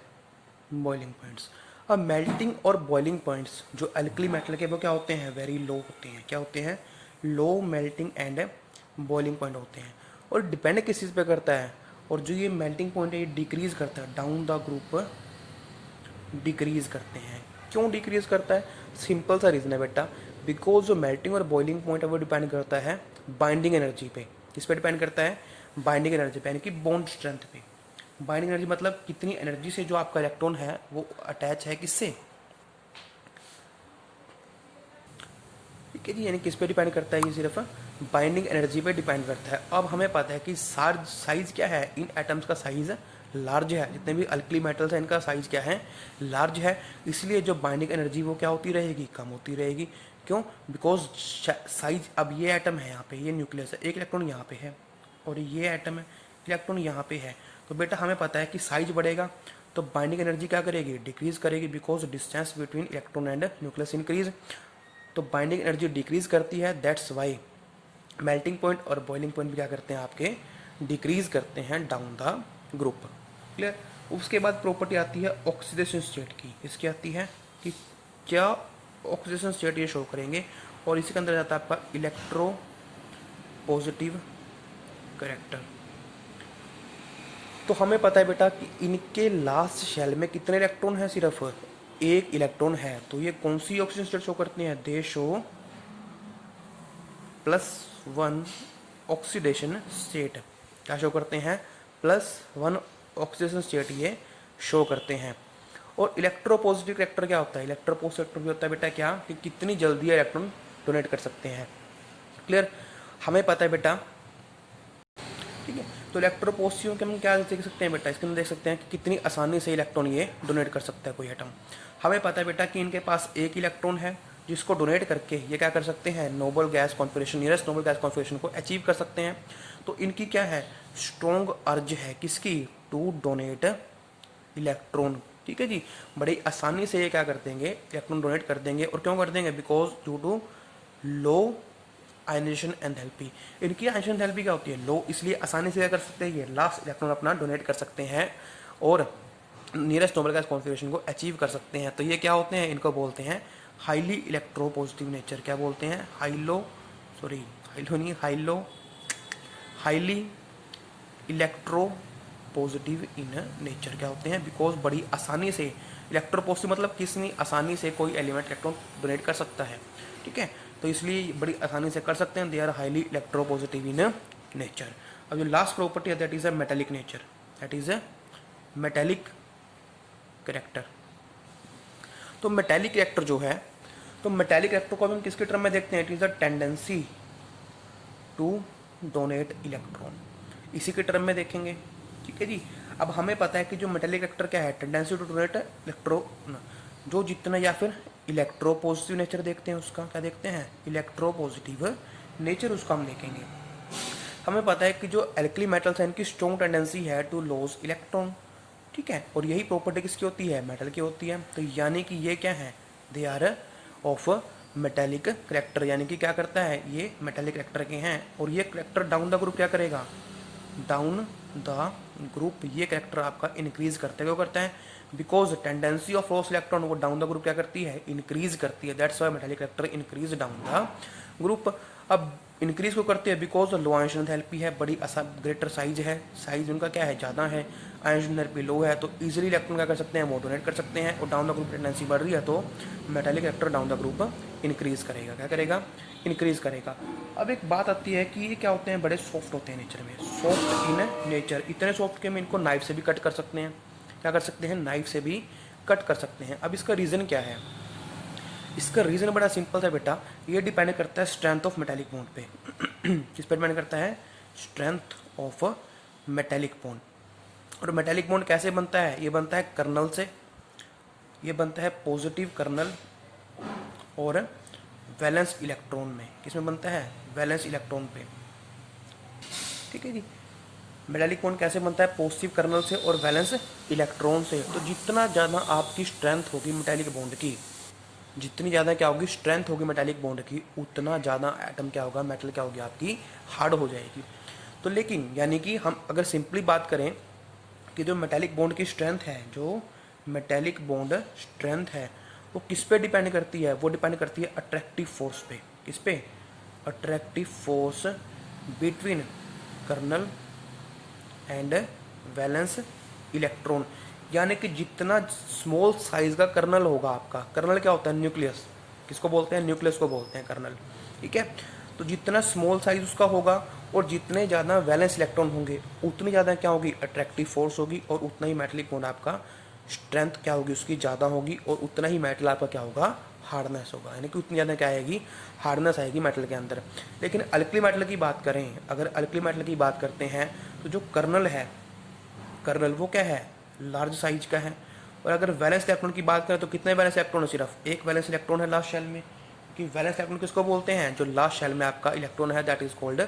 boiling points. अब मेल्टिंग और बॉइलिंग पॉइंट्स जो अल्कली मेटल के वो क्या होते हैं, वेरी लो होते हैं। क्या होते हैं? Low melting and boiling point होते हैं। और डिपेंड किस चीज़ पे करता है, और जो ये मेल्टिंग पॉइंट है ये डिक्रीज करता है, डाउन द ग्रुप डिक्रीज करते हैं। क्यों डिक्रीज करता है? सिंपल सा रीज़न है बेटा, बिकॉज जो मेल्टिंग और बॉइलिंग पॉइंट है वो डिपेंड करता है बाइंडिंग एनर्जी पे। किस पे डिपेंड करता है? बाइंडिंग एनर्जी पे, यानी कि बॉन्ड स्ट्रेंथ पे। बाइंडिंग एनर्जी मतलब कितनी एनर्जी से जो आपका इलेक्ट्रॉन है वो अटैच है किससे, ठीक है जी। यानी किस पे डिपेंड करता है? ये सिर्फ बाइंडिंग एनर्जी पे डिपेंड करता है। अब हमें पता है कि साइज क्या है, इन एटम्स का साइज लार्ज है। जितने भी अल्कली मेटल्स हैं इनका साइज क्या है, लार्ज है। इसलिए जो बाइंडिंग एनर्जी वो क्या होती रहेगी, कम होती रहेगी। क्यों? बिकॉज साइज, अब ये एटम है यहाँ पे, ये न्यूक्लियस है, एक इलेक्ट्रॉन यहाँ पे है, और ये एटम है, इलेक्ट्रॉन यहाँ पे है। तो बेटा हमें पता है कि साइज बढ़ेगा तो बाइंडिंग एनर्जी क्या करेगी, डिक्रीज करेगी, because distance between electron and nucleus increase. तो बाइंडिंग एनर्जी डिक्रीज करती है, दैट्स वाई मेल्टिंग पॉइंट और बॉइलिंग पॉइंट भी क्या करते हैं, आपके डिक्रीज करते हैं डाउन द ग्रुप। क्लियर? उसके बाद प्रॉपर्टी आती है ऑक्सीडेशन स्टेट की। इसकी आती है कि क्या ऑक्सीडेशन स्टेट ये शो करेंगे, और इसी के अंदर जाता है आपका इलेक्ट्रो पॉजिटिव करेक्टर। तो हमें पता है बेटा कि इनके लास्ट शेल में कितने इलेक्ट्रॉन हैं, सिर्फ एक इलेक्ट्रॉन है। तो ये कौन सी ऑक्सीजन स्टेट शो करती हैं, दे शो +1 ऑक्सीडेशन स्टेट। क्या शो करते हैं, +1 ऑक्सीडेशन स्टेट ये शो करते हैं। और इलेक्ट्रोपॉजिटिव करेक्टर क्या होता है, इलेक्ट्रोपॉजिटिव करेक्टर भी होता है बेटा क्या, कि कितनी जल्दी इलेक्ट्रॉन डोनेट कर सकते हैं। क्लियर? हमें पता है बेटा, ठीक है। तो इलेक्ट्रोपॉजिटिव के हम क्या देख सकते हैं बेटा, इसके अंदर देख सकते हैं कि कितनी आसानी से इलेक्ट्रॉन ये डोनेट कर सकता है कोई एटम। हमें पता है बेटा कि इनके पास एक इलेक्ट्रॉन है जिसको डोनेट करके ये क्या कर सकते हैं, noble gas configuration, nearest noble gas configuration को अचीव कर सकते हैं। तो इनकी क्या है, स्ट्रॉन्ग अर्ज है किसकी, टू डोनेट इलेक्ट्रॉन। ठीक है जी, बड़ी आसानी से ये क्या कर देंगे, इलेक्ट्रॉन डोनेट कर देंगे। और क्यों कर देंगे, because due to low ionisation enthalpy. इनकी आयनेशन एंथैल्पी क्या होती है, लो, इसलिए आसानी से क्या कर सकते हैं, ये लास्ट इलेक्ट्रॉन अपना डोनेट कर सकते हैं और नियरेस्ट नोबल गैस कॉन्फिगरेशन को अचीव कर सकते हैं। तो ये क्या होते हैं, इनको बोलते हैं हाईली इलेक्ट्रोपॉजिटिव नेचर। क्या बोलते हैं, highly electro positive in nature. क्या होते हैं, बिकॉज बड़ी आसानी से इलेक्ट्रोपॉजिटिव मतलब कितनी आसानी से कोई एलिमेंट इलेक्ट्रॉन डोनेट कर सकता है। ठीक है, तो इसलिए बड़ी आसानी से कर सकते हैं, they are highly electropositive in nature. अब जो लास्ट प्रॉपर्टी है that is a metallic nature, that is a metallic character. तो मेटेलिक करेक्टर जो है, तो मेटेलिक करेक्टर को हम किसके टर्म में देखते हैं, it is a tendency to donate electron, इसी के टर्म में देखेंगे। ठीक है जी। अब हमें पता है कि जो मेटेलिक करेक्टर क्या है, टेंडेंसी टू डोनेट इलेक्ट्रॉन, जो जितना, या फिर इलेक्ट्रोपॉजिटिव नेचर देखते हैं उसका, क्या देखते हैं, इलेक्ट्रोपॉजिटिव नेचर, उसका हम देखेंगे। हमें पता है कि जो एल्कली मेटल्स हैं इनकी स्ट्रॉन्ग टेंडेंसी है टू लॉस इलेक्ट्रॉन। ठीक है, और यही प्रॉपर्टी किसकी होती है, मेटल की होती है। तो यानी कि ये क्या है, they are of metallic character, यानी कि क्या करता है, ये मेटेलिक करेक्टर के हैं। और ये करेक्टर डाउन द ग्रुप क्या करेगा, डाउन द ग्रुप ये करेक्टर आपका इंक्रीज करता है। क्यों करता है, because tendency of loss electron वो डाउन द ग्रुप क्या करती है, इंक्रीज करती है, that's why metallic character increase down the group. अब इंक्रीज को करते हैं बिकॉज लो आयन एंथैल्पी है, बड़ी ग्रेटर साइज है, साइज उनका क्या है, ज़्यादा है, आयन एंथैल्पी लो है, तो इजीली इलेक्ट्रॉन क्या कर सकते हैं, वो डोनेट कर सकते हैं। और डाउन द ग्रुप टेंडेंसी बढ़ रही है तो metallic character down the group increase करेगा। क्या करेगा, इंक्रीज करेगा। अब एक बात आती है कि ये क्या होते हैं, बड़े सॉफ्ट होते हैं नेचर में, सॉफ्ट इन नेचर, इतने सॉफ्ट के हम इनको नाइफ से भी कट कर सकते हैं। क्या कर सकते हैं, नाइफ से भी कट कर सकते हैं। अब इसका रीज़न क्या है, इसका रीज़न बड़ा सिंपल है बेटा, ये डिपेंड करता है स्ट्रेंथ ऑफ मेटेलिक बॉन्ड पे। किस पर डिपेंड करता है? Strength of metallic bond. और मेटेलिक बॉन्ड कैसे बनता है? ये बनता है कर्नल से, ये बनता है पॉजिटिव कर्नल और वैलेंस इलेक्ट्रॉन में। किसमें बनता है? वैलेंस इलेक्ट्रॉन पे। ठीक है जी। मेटेलिक बॉन्ड कैसे बनता है? पॉजिटिव कर्नल से और वैलेंस इलेक्ट्रॉन से। तो जितना ज़्यादा आपकी स्ट्रेंथ होगी मेटेलिक बॉन्ड की, जितनी ज़्यादा क्या होगी स्ट्रेंथ होगी मेटेलिक बॉन्ड की, उतना ज़्यादा एटम क्या होगा, मेटल क्या होगी आपकी, हार्ड हो जाएगी। तो लेकिन यानी कि हम अगर सिंपली बात करें कि जो मेटेलिक बॉन्ड की स्ट्रेंथ है, जो मेटेलिक बॉन्ड स्ट्रेंथ है वो किस पे डिपेंड करती है? वो डिपेंड करती है अट्रैक्टिव फोर्स पे। किस पे? Attractive force between kernel and valence electron. यानी कि जितना स्मॉल साइज का कर्नल होगा आपका, कर्नल क्या होता है? न्यूक्लियस। किसको बोलते हैं? न्यूक्लियस को बोलते हैं कर्नल। ठीक है। तो जितना स्मॉल साइज उसका होगा और जितने ज़्यादा वैलेंस इलेक्ट्रॉन होंगे उतनी ज़्यादा क्या होगी? अट्रैक्टिव फोर्स होगी, और उतना ही मेटलिक बॉन्ड आपका स्ट्रेंथ क्या होगी उसकी ज़्यादा होगी, और उतना ही मेटल आपका क्या होगा? हार्डनेस होगा। यानी कि उतनी ज़्यादा क्या आएगी? हार्डनेस आएगी मेटल के अंदर। लेकिन अल्कली मेटल की बात करें, अगर अल्कली मेटल की बात करते हैं तो जो कर्नल है, कर्नल वो क्या है? लार्ज साइज का है। और अगर वैलेंस इलेक्ट्रॉन की बात करें तो कितने वैलेंस इलेक्ट्रॉन है? सिर्फ एक वैलेंस इलेक्ट्रॉन है लास्ट शेल में। कि वैलेंस इलेक्ट्रॉन किसको बोलते हैं? जो लास्ट शेल में आपका इलेक्ट्रॉन है, that is called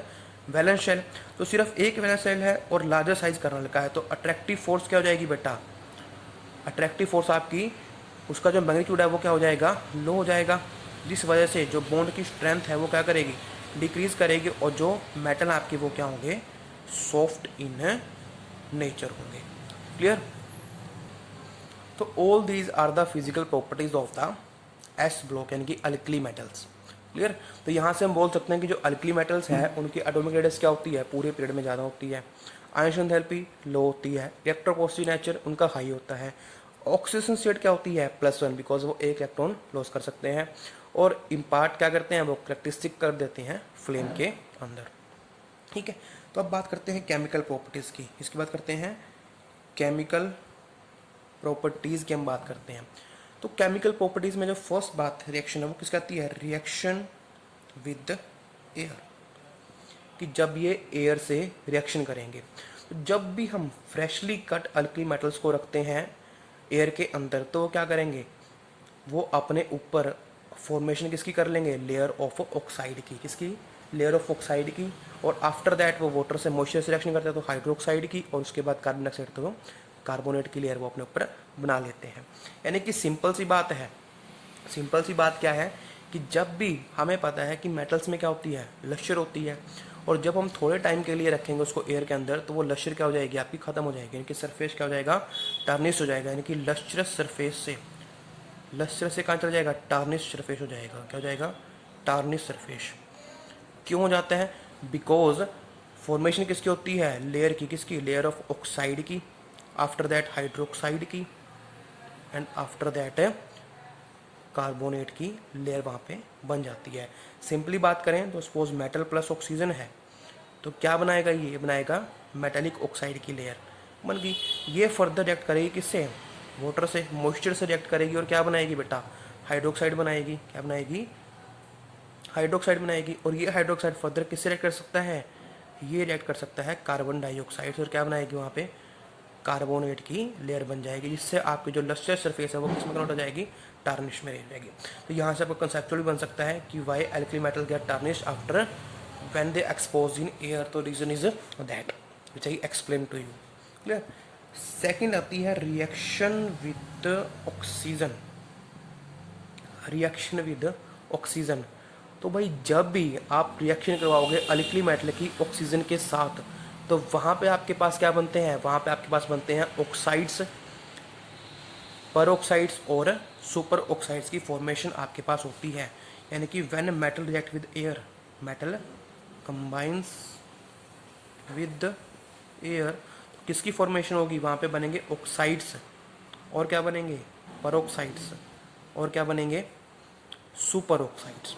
valence shell. तो सिर्फ एक वैलेंस शेल है और लार्जर साइज कर्नल का है, तो अट्रैक्टिव फोर्स क्या हो जाएगी बेटा? अट्रैक्टिव फोर्स आपकी, उसका जो मैग्नीट्यूड है वो क्या हो जाएगा? लो हो जाएगा। जिस वजह से जो बॉन्ड की स्ट्रेंथ है वो क्या करेगी? डिक्रीज करेगी, और जो मेटल आपके वो क्या होंगे? सॉफ्ट इन नेचर होंगे। क्लियर? तो all these are the physical properties of the S block, यानी कि अल्कली मेटल्स। क्लियर? तो यहाँ से हम बोल सकते हैं कि जो अल्कली मेटल्स है उनकी एटॉमिक रेडियस क्या होती है? पूरे पीरियड में ज़्यादा होती है। आयन एंथैल्पी लो होती है। इलेक्ट्रोपोजिटिव नेचर उनका हाई होता है। ऑक्सीजन स्टेट क्या होती है? +1, बिकॉज वो एक इलेक्ट्रॉन लॉस कर सकते हैं। और इम्पार्ट क्या करते हैं? वो करेक्टरिस्टिक कर देते हैं फ्लेम के अंदर। ठीक है। तो अब बात करते हैं केमिकल प्रॉपर्टीज़ की। इसकी बात करते हैं केमिकल प्रॉपर्टीज़ की हम बात करते हैं। तो केमिकल प्रॉपर्टीज़ में जो फर्स्ट बात रिएक्शन है वो किसकी आती है? Reaction with air. कि जब ये एयर से रिएक्शन करेंगे, तो जब भी हम फ्रेशली कट अल्कली मेटल्स को रखते हैं एयर के अंदर, तो क्या करेंगे? वो अपने ऊपर फॉर्मेशन किसकी कर लेंगे? लेयर ऑफ ऑक्साइड की। किसकी? लेयर ऑफ ऑक्साइड की। और आफ्टर दैट वो वाटर से मॉइस्चर से रिएक्शन करते हैं तो हाइड्रोक्साइड की, और उसके बाद कार्बन डाइऑक्साइड तो कार्बोनेट की लेयर वो अपने ऊपर बना लेते हैं। यानी कि सिंपल सी बात है, सिंपल सी बात क्या है कि जब भी हमें पता है कि मेटल्स में क्या होती है? लश्चर होती है। और जब हम थोड़े टाइम के लिए रखेंगे उसको एयर के अंदर तो वो लश्चर क्या हो जाएगी? आपकी खत्म हो जाएगी। यानी कि सरफेस क्या हो जाएगा? टार्निश हो जाएगा। यानी कि लश्चरस सरफेस से, लश्चर से कहाँ चल जाएगा? टार्निश सरफेस हो जाएगा। क्या हो जाएगा? Tarnish surface. क्यों हो जाता है? बिकॉज फॉर्मेशन किसकी होती है? लेयर की। किसकी? लेयर ऑफ ऑक्साइड की। आफ्टर दैट हाइड्रोक्साइड की, एंड आफ्टर दैट कार्बोनेट की लेयर वहाँ पे बन जाती है। सिंपली बात करें तो सपोज मेटल प्लस ऑक्सीजन है, तो क्या बनाएगा? ये बनाएगा मेटेलिक ऑक्साइड की लेयर बन गई। ये फर्दर रिएक्ट करेगी किससे? वाटर से, मॉइस्चर से रिएक्ट करेगी, और क्या बनाएगी बेटा? हाइड्रोक्साइड बनाएगी। क्या बनाएगी? हाइड्रोक्साइड बनाएगी। और ये हाइड्रोक्साइड फर्दर किससे रिएक्ट कर सकता है? ये रिएक्ट कर सकता है कार्बन डाइऑक्साइड से, और क्या बनाएगी? वहाँ पे कार्बोनेट की लेयर बन जाएगी, जिससे आपकी जो लश्चर सरफेस है वो किस में कन्वर्ट हो जाएगी? टार्निश में रह जाएगी। तो यहाँ से आपको कंसेप्चुअली बन सकता है कि why alkali metal get tarnish after when they expose in air. तो reason is that which I explain to you. Clear? Second आती है reaction with oxygen. Reaction with oxygen. तो भाई जब भी आप रिएक्शन करवाओगे अल्कली मेटल की ऑक्सीजन के साथ, तो वहाँ पे आपके पास क्या बनते हैं? वहाँ पे आपके पास बनते हैं ऑक्साइड्स, परऑक्साइड्स और सुपर ऑक्साइड्स की फॉर्मेशन आपके पास होती है। यानी कि when metal react with air, metal combines with air, किसकी फॉर्मेशन होगी? वहाँ पे बनेंगे ऑक्साइड्स, और क्या बनेंगे? परऑक्साइड्स, और क्या बनेंगे? Super oxides.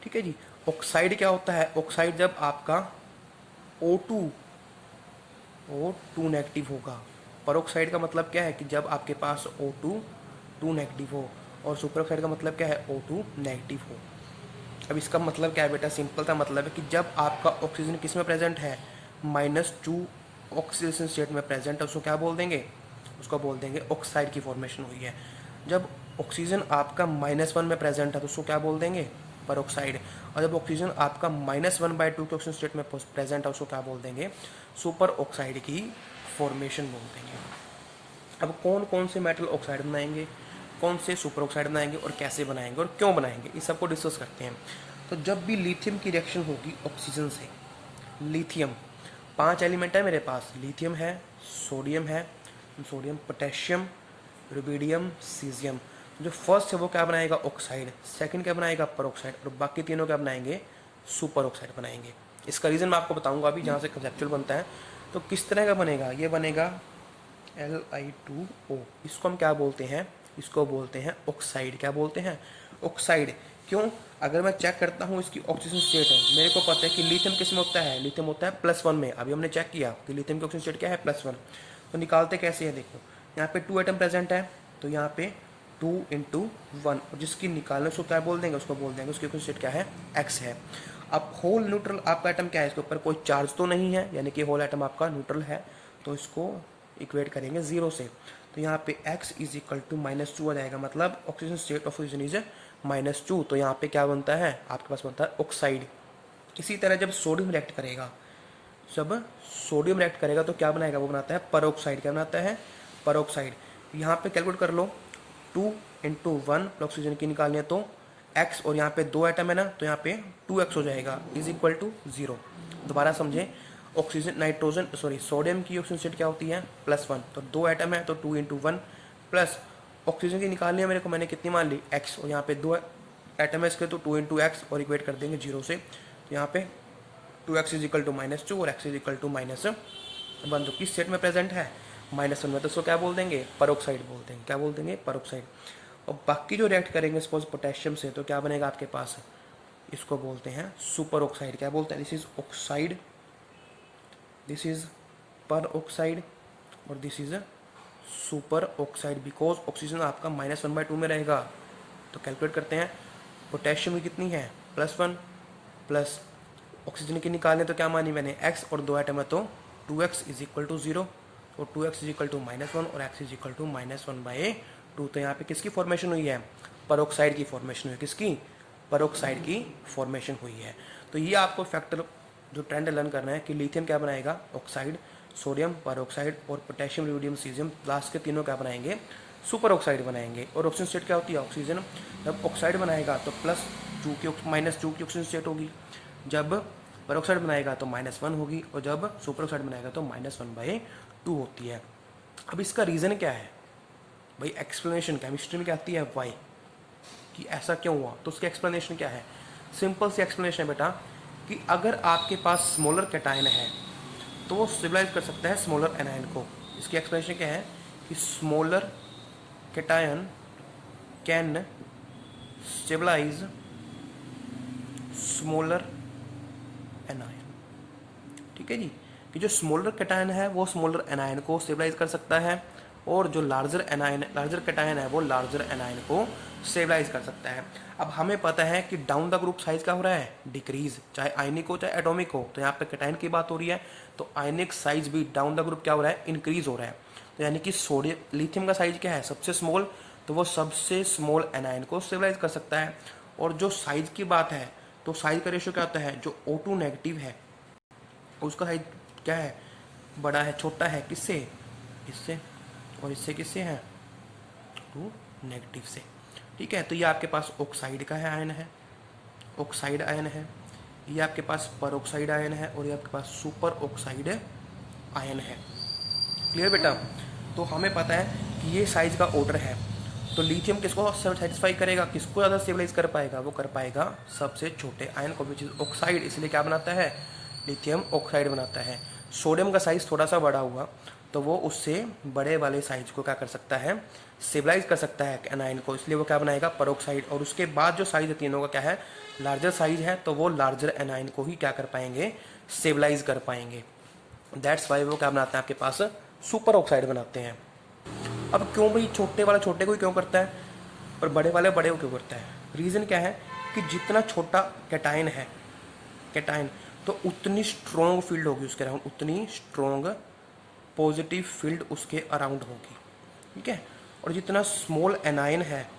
ठीक है जी। ऑक्साइड क्या होता है? ऑक्साइड जब आपका O2 नेगेटिव होगा। परऑक्साइड का मतलब क्या है? कि जब आपके पास O2 नेगेटिव हो, और सुपर ऑक्साइड का मतलब क्या है? O2 नेगेटिव हो। अब इसका मतलब क्या है बेटा, सिंपल सा मतलब है कि जब आपका ऑक्सीजन किस में प्रेजेंट है, -2 ऑक्सीडेशन स्टेट में प्रेजेंट है, उसको क्या बोल देंगे, उसको बोल देंगे ऑक्साइड की फॉर्मेशन हुई है। जब ऑक्सीजन आपका -1 में प्रेजेंट है तो उसको क्या बोल देंगे, परऑक्साइड। और जब ऑक्सीजन आपका -1/2 के ऑक्सीजन स्टेट में प्रेजेंट है उसको क्या बोल देंगे, सुपर ऑक्साइड की फॉर्मेशन बोल देंगे। अब कौन कौन से मेटल ऑक्साइड बनाएंगे, कौन से सुपर ऑक्साइड बनाएंगे और कैसे बनाएंगे और क्यों बनाएंगे, इस सबको डिस्कस करते हैं। तो जब भी लिथियम की रिएक्शन होगी ऑक्सीजन से, लिथियम 5 एलिमेंट है मेरे पास, लिथियम है, सोडियम पोटेशियम, रुबिडियम, सीजियम। जो फर्स्ट है वो क्या बनाएगा, ऑक्साइड, सेकंड क्या बनाएगा, परऑक्साइड, और बाकी तीनों क्या बनाएंगे, सुपर ऑक्साइड बनाएंगे। इसका रीज़न मैं आपको बताऊंगा अभी जहाँ से कंसेप्चुअल बनता है। तो किस तरह का बनेगा, ये बनेगा Li2O। इसको हम क्या बोलते हैं, इसको बोलते हैं ऑक्साइड। क्या बोलते हैं, ऑक्साइड। क्यों, अगर मैं चेक करता हूँ इसकी ऑक्सीजन स्टेट है, मेरे को पता है कि लिथियम किस में होता है, लिथियम होता है +1 में। अभी हमने चेक किया कि लिथियम की ऑक्सीजन स्टेट क्या है, +1। तो निकालते कैसे है, देखो यहाँ पे 2 एटम प्रेजेंट है, तो यहाँ पे 2 × 1, और जिसकी निकालने उसको क्या बोल देंगे, उसको बोल देंगे उसकी ऑक्सीजन स्टेट क्या है, X है। अब होल न्यूट्रल आपका एटम क्या है, इसके ऊपर कोई चार्ज तो नहीं है, यानी कि होल एटम आपका न्यूट्रल है, तो इसको इक्वेट करेंगे 0 से। तो यहाँ पे x इज इक्वल टू -2 आ जाएगा, मतलब oxygen state of oxygen is -2। तो यहाँ पे क्या बनता है, आपके पास बनता है ऑक्साइड। इसी तरह जब सोडियम रिएक्ट करेगा, तो क्या बनाएगा, वो बनाता है परऑक्साइड। क्या बनाता है, परऑक्साइड। यहाँ पे कैलकुलेट कर लो, 2 × 1 ऑक्सीजन की निकालनी है तो x, और यहाँ पे 2 एटम है ना, तो यहाँ पे 2x हो जाएगा, इज इक्वल टू 0। दोबारा समझें, सोडियम की ऑक्सीजन स्टेट क्या होती है, +1। तो 2 एटम है तो 2 × 1 प्लस ऑक्सीजन की निकालनी है मेरे को, मैंने कितनी मान ली, x, और यहाँ पे 2 एटम है इसके, तो 2 × x, और इक्वेट कर देंगे 0 से। तो यहाँ पे 2x इज इक्वल टू -2 और x इज इक्वल टू -1। तो किस स्टेट में प्रेजेंट है, -1 में, तो उसको क्या बोल देंगे, परऑक्साइड बोल देंगे। क्या बोल देंगे, परऑक्साइड। और बाकी जो रिएक्ट करेंगे सपोज पोटेशियम से, तो क्या बनेगा आपके पास, इसको बोलते हैं सुपर ऑक्साइड। क्या बोलते हैं, this is oxide, this is peroxide, और this is super oxide, because oxygen आपका -1/2 में रहेगा। तो कैलकुलेट करते हैं, पोटेशियम की कितनी है, +1, प्लस ऑक्सीजन की निकालने तो क्या मानी मैंने, x, और 2 एटम है तो 2x इज इक्वल टू 0, और 2x इज इक्वल टू -1, और x इज इक्वल टू -1/2। तो यहाँ पे किसकी फॉर्मेशन हुई है, परऑक्साइड की फॉर्मेशन हुई है। किसकी, परऑक्साइड की फॉर्मेशन हुई है। तो ये आपको फैक्टर जो ट्रेंड लर्न करना है कि लिथियम क्या बनाएगा, ऑक्साइड, सोडियम परऑक्साइड, और पोटेशियम, रुबिडियम, सीजियम, लास्ट के तीनों क्या बनाएंगे, सुपर ऑक्साइड बनाएंगे। और ऑक्सीजन स्टेट क्या होती है, ऑक्सीजन जब ऑक्साइड बनाएगा तो +2 की -2 की ऑक्सीजन स्टेट होगी, जब परऑक्साइड बनाएगा तो -1 होगी, और जब सुपर ऑक्साइड बनाएगा तो -1/2 होती है। अब इसका रीज़न क्या है भाई, एक्सप्लेनेशन केमिस्ट्री में क्या आती है, वाई, कि ऐसा क्यों हुआ। तो उसकी एक्सप्लेनेशन क्या है, सिंपल सी एक्सप्लेनेशन है बेटा, कि अगर आपके पास स्मॉलर कैटायन है तो वो स्टेबलाइज कर सकता है स्मॉलर एनायन को। इसकी एक्सप्लेनेशन क्या है कि smaller cation can stabilise smaller anion. ठीक है जी, कि जो स्मॉलर कैटायन है वो स्मॉलर एनायन को स्टेबलाइज कर सकता है, और जो लार्जर कैटायन है वो लार्जर एनायन को स्टेबलाइज कर सकता है। अब हमें पता है कि डाउन द ग्रुप साइज क्या हो रहा है, डिक्रीज, चाहे आयनिक हो चाहे एटॉमिक हो। तो यहाँ पे कैटायन की बात हो रही है, तो आयनिक साइज भी डाउन द ग्रुप क्या हो रहा है, इंक्रीज हो रहा है। तो यानी कि सोडियम लिथियम का साइज क्या है, सबसे स्मॉल, तो वो सबसे स्मॉल एनायन को स्टेबलाइज कर सकता है। और जो साइज की बात है, तो साइज का रेशियो क्या होता है, जो O2 नेगेटिव है उसका साइज क्या है, बड़ा है, छोटा है, किससे, इससे, और इससे किससे है, O2 नेगेटिव से। ठीक है, तो ये आपके पास ऑक्साइड का है आयन है, ऑक्साइड आयन है, ये आपके पास परऑक्साइड आयन है, और ये आपके पास सुपर ऑक्साइड आयन है। क्लियर बेटा। तो हमें पता है कि ये साइज का ऑर्डर है। तो लिथियम किसको सेटिस्फाई करेगा, किसको ज़्यादा स्टेबलाइज कर पाएगा, वो कर पाएगा सबसे छोटे आयन को, विच इज ऑक्साइड। इसलिए क्या बनाता है, लिथियम ऑक्साइड बनाता है। सोडियम का साइज थोड़ा सा बड़ा हुआ तो वो उससे बड़े वाले साइज को क्या कर सकता है, स्टेबलाइज कर सकता है एनायन को, इसलिए वो क्या बनाएगा, परऑक्साइड। और उसके बाद जो साइज है तीनों का क्या है, लार्जर साइज है, तो वो लार्जर एनायन को ही क्या कर पाएंगे, स्टेबलाइज कर पाएंगे। दैट्स वाई वो क्या बनाते हैं, आपके पास सुपर ऑक्साइड बनाते हैं। अब क्यों भाई, छोटे वाला छोटे को ही क्यों करता है और बड़े वाले बड़े को क्यों करता है, रीज़न क्या है कि जितना छोटा कैटायन है, कैटायन, तो उतनी स्ट्रॉन्ग फील्ड होगी उसके अराउंड, उतनी स्ट्रॉन्ग पॉजिटिव फील्ड उसके अराउंड होगी, ठीक है। और जितना स्मॉल एनायन है,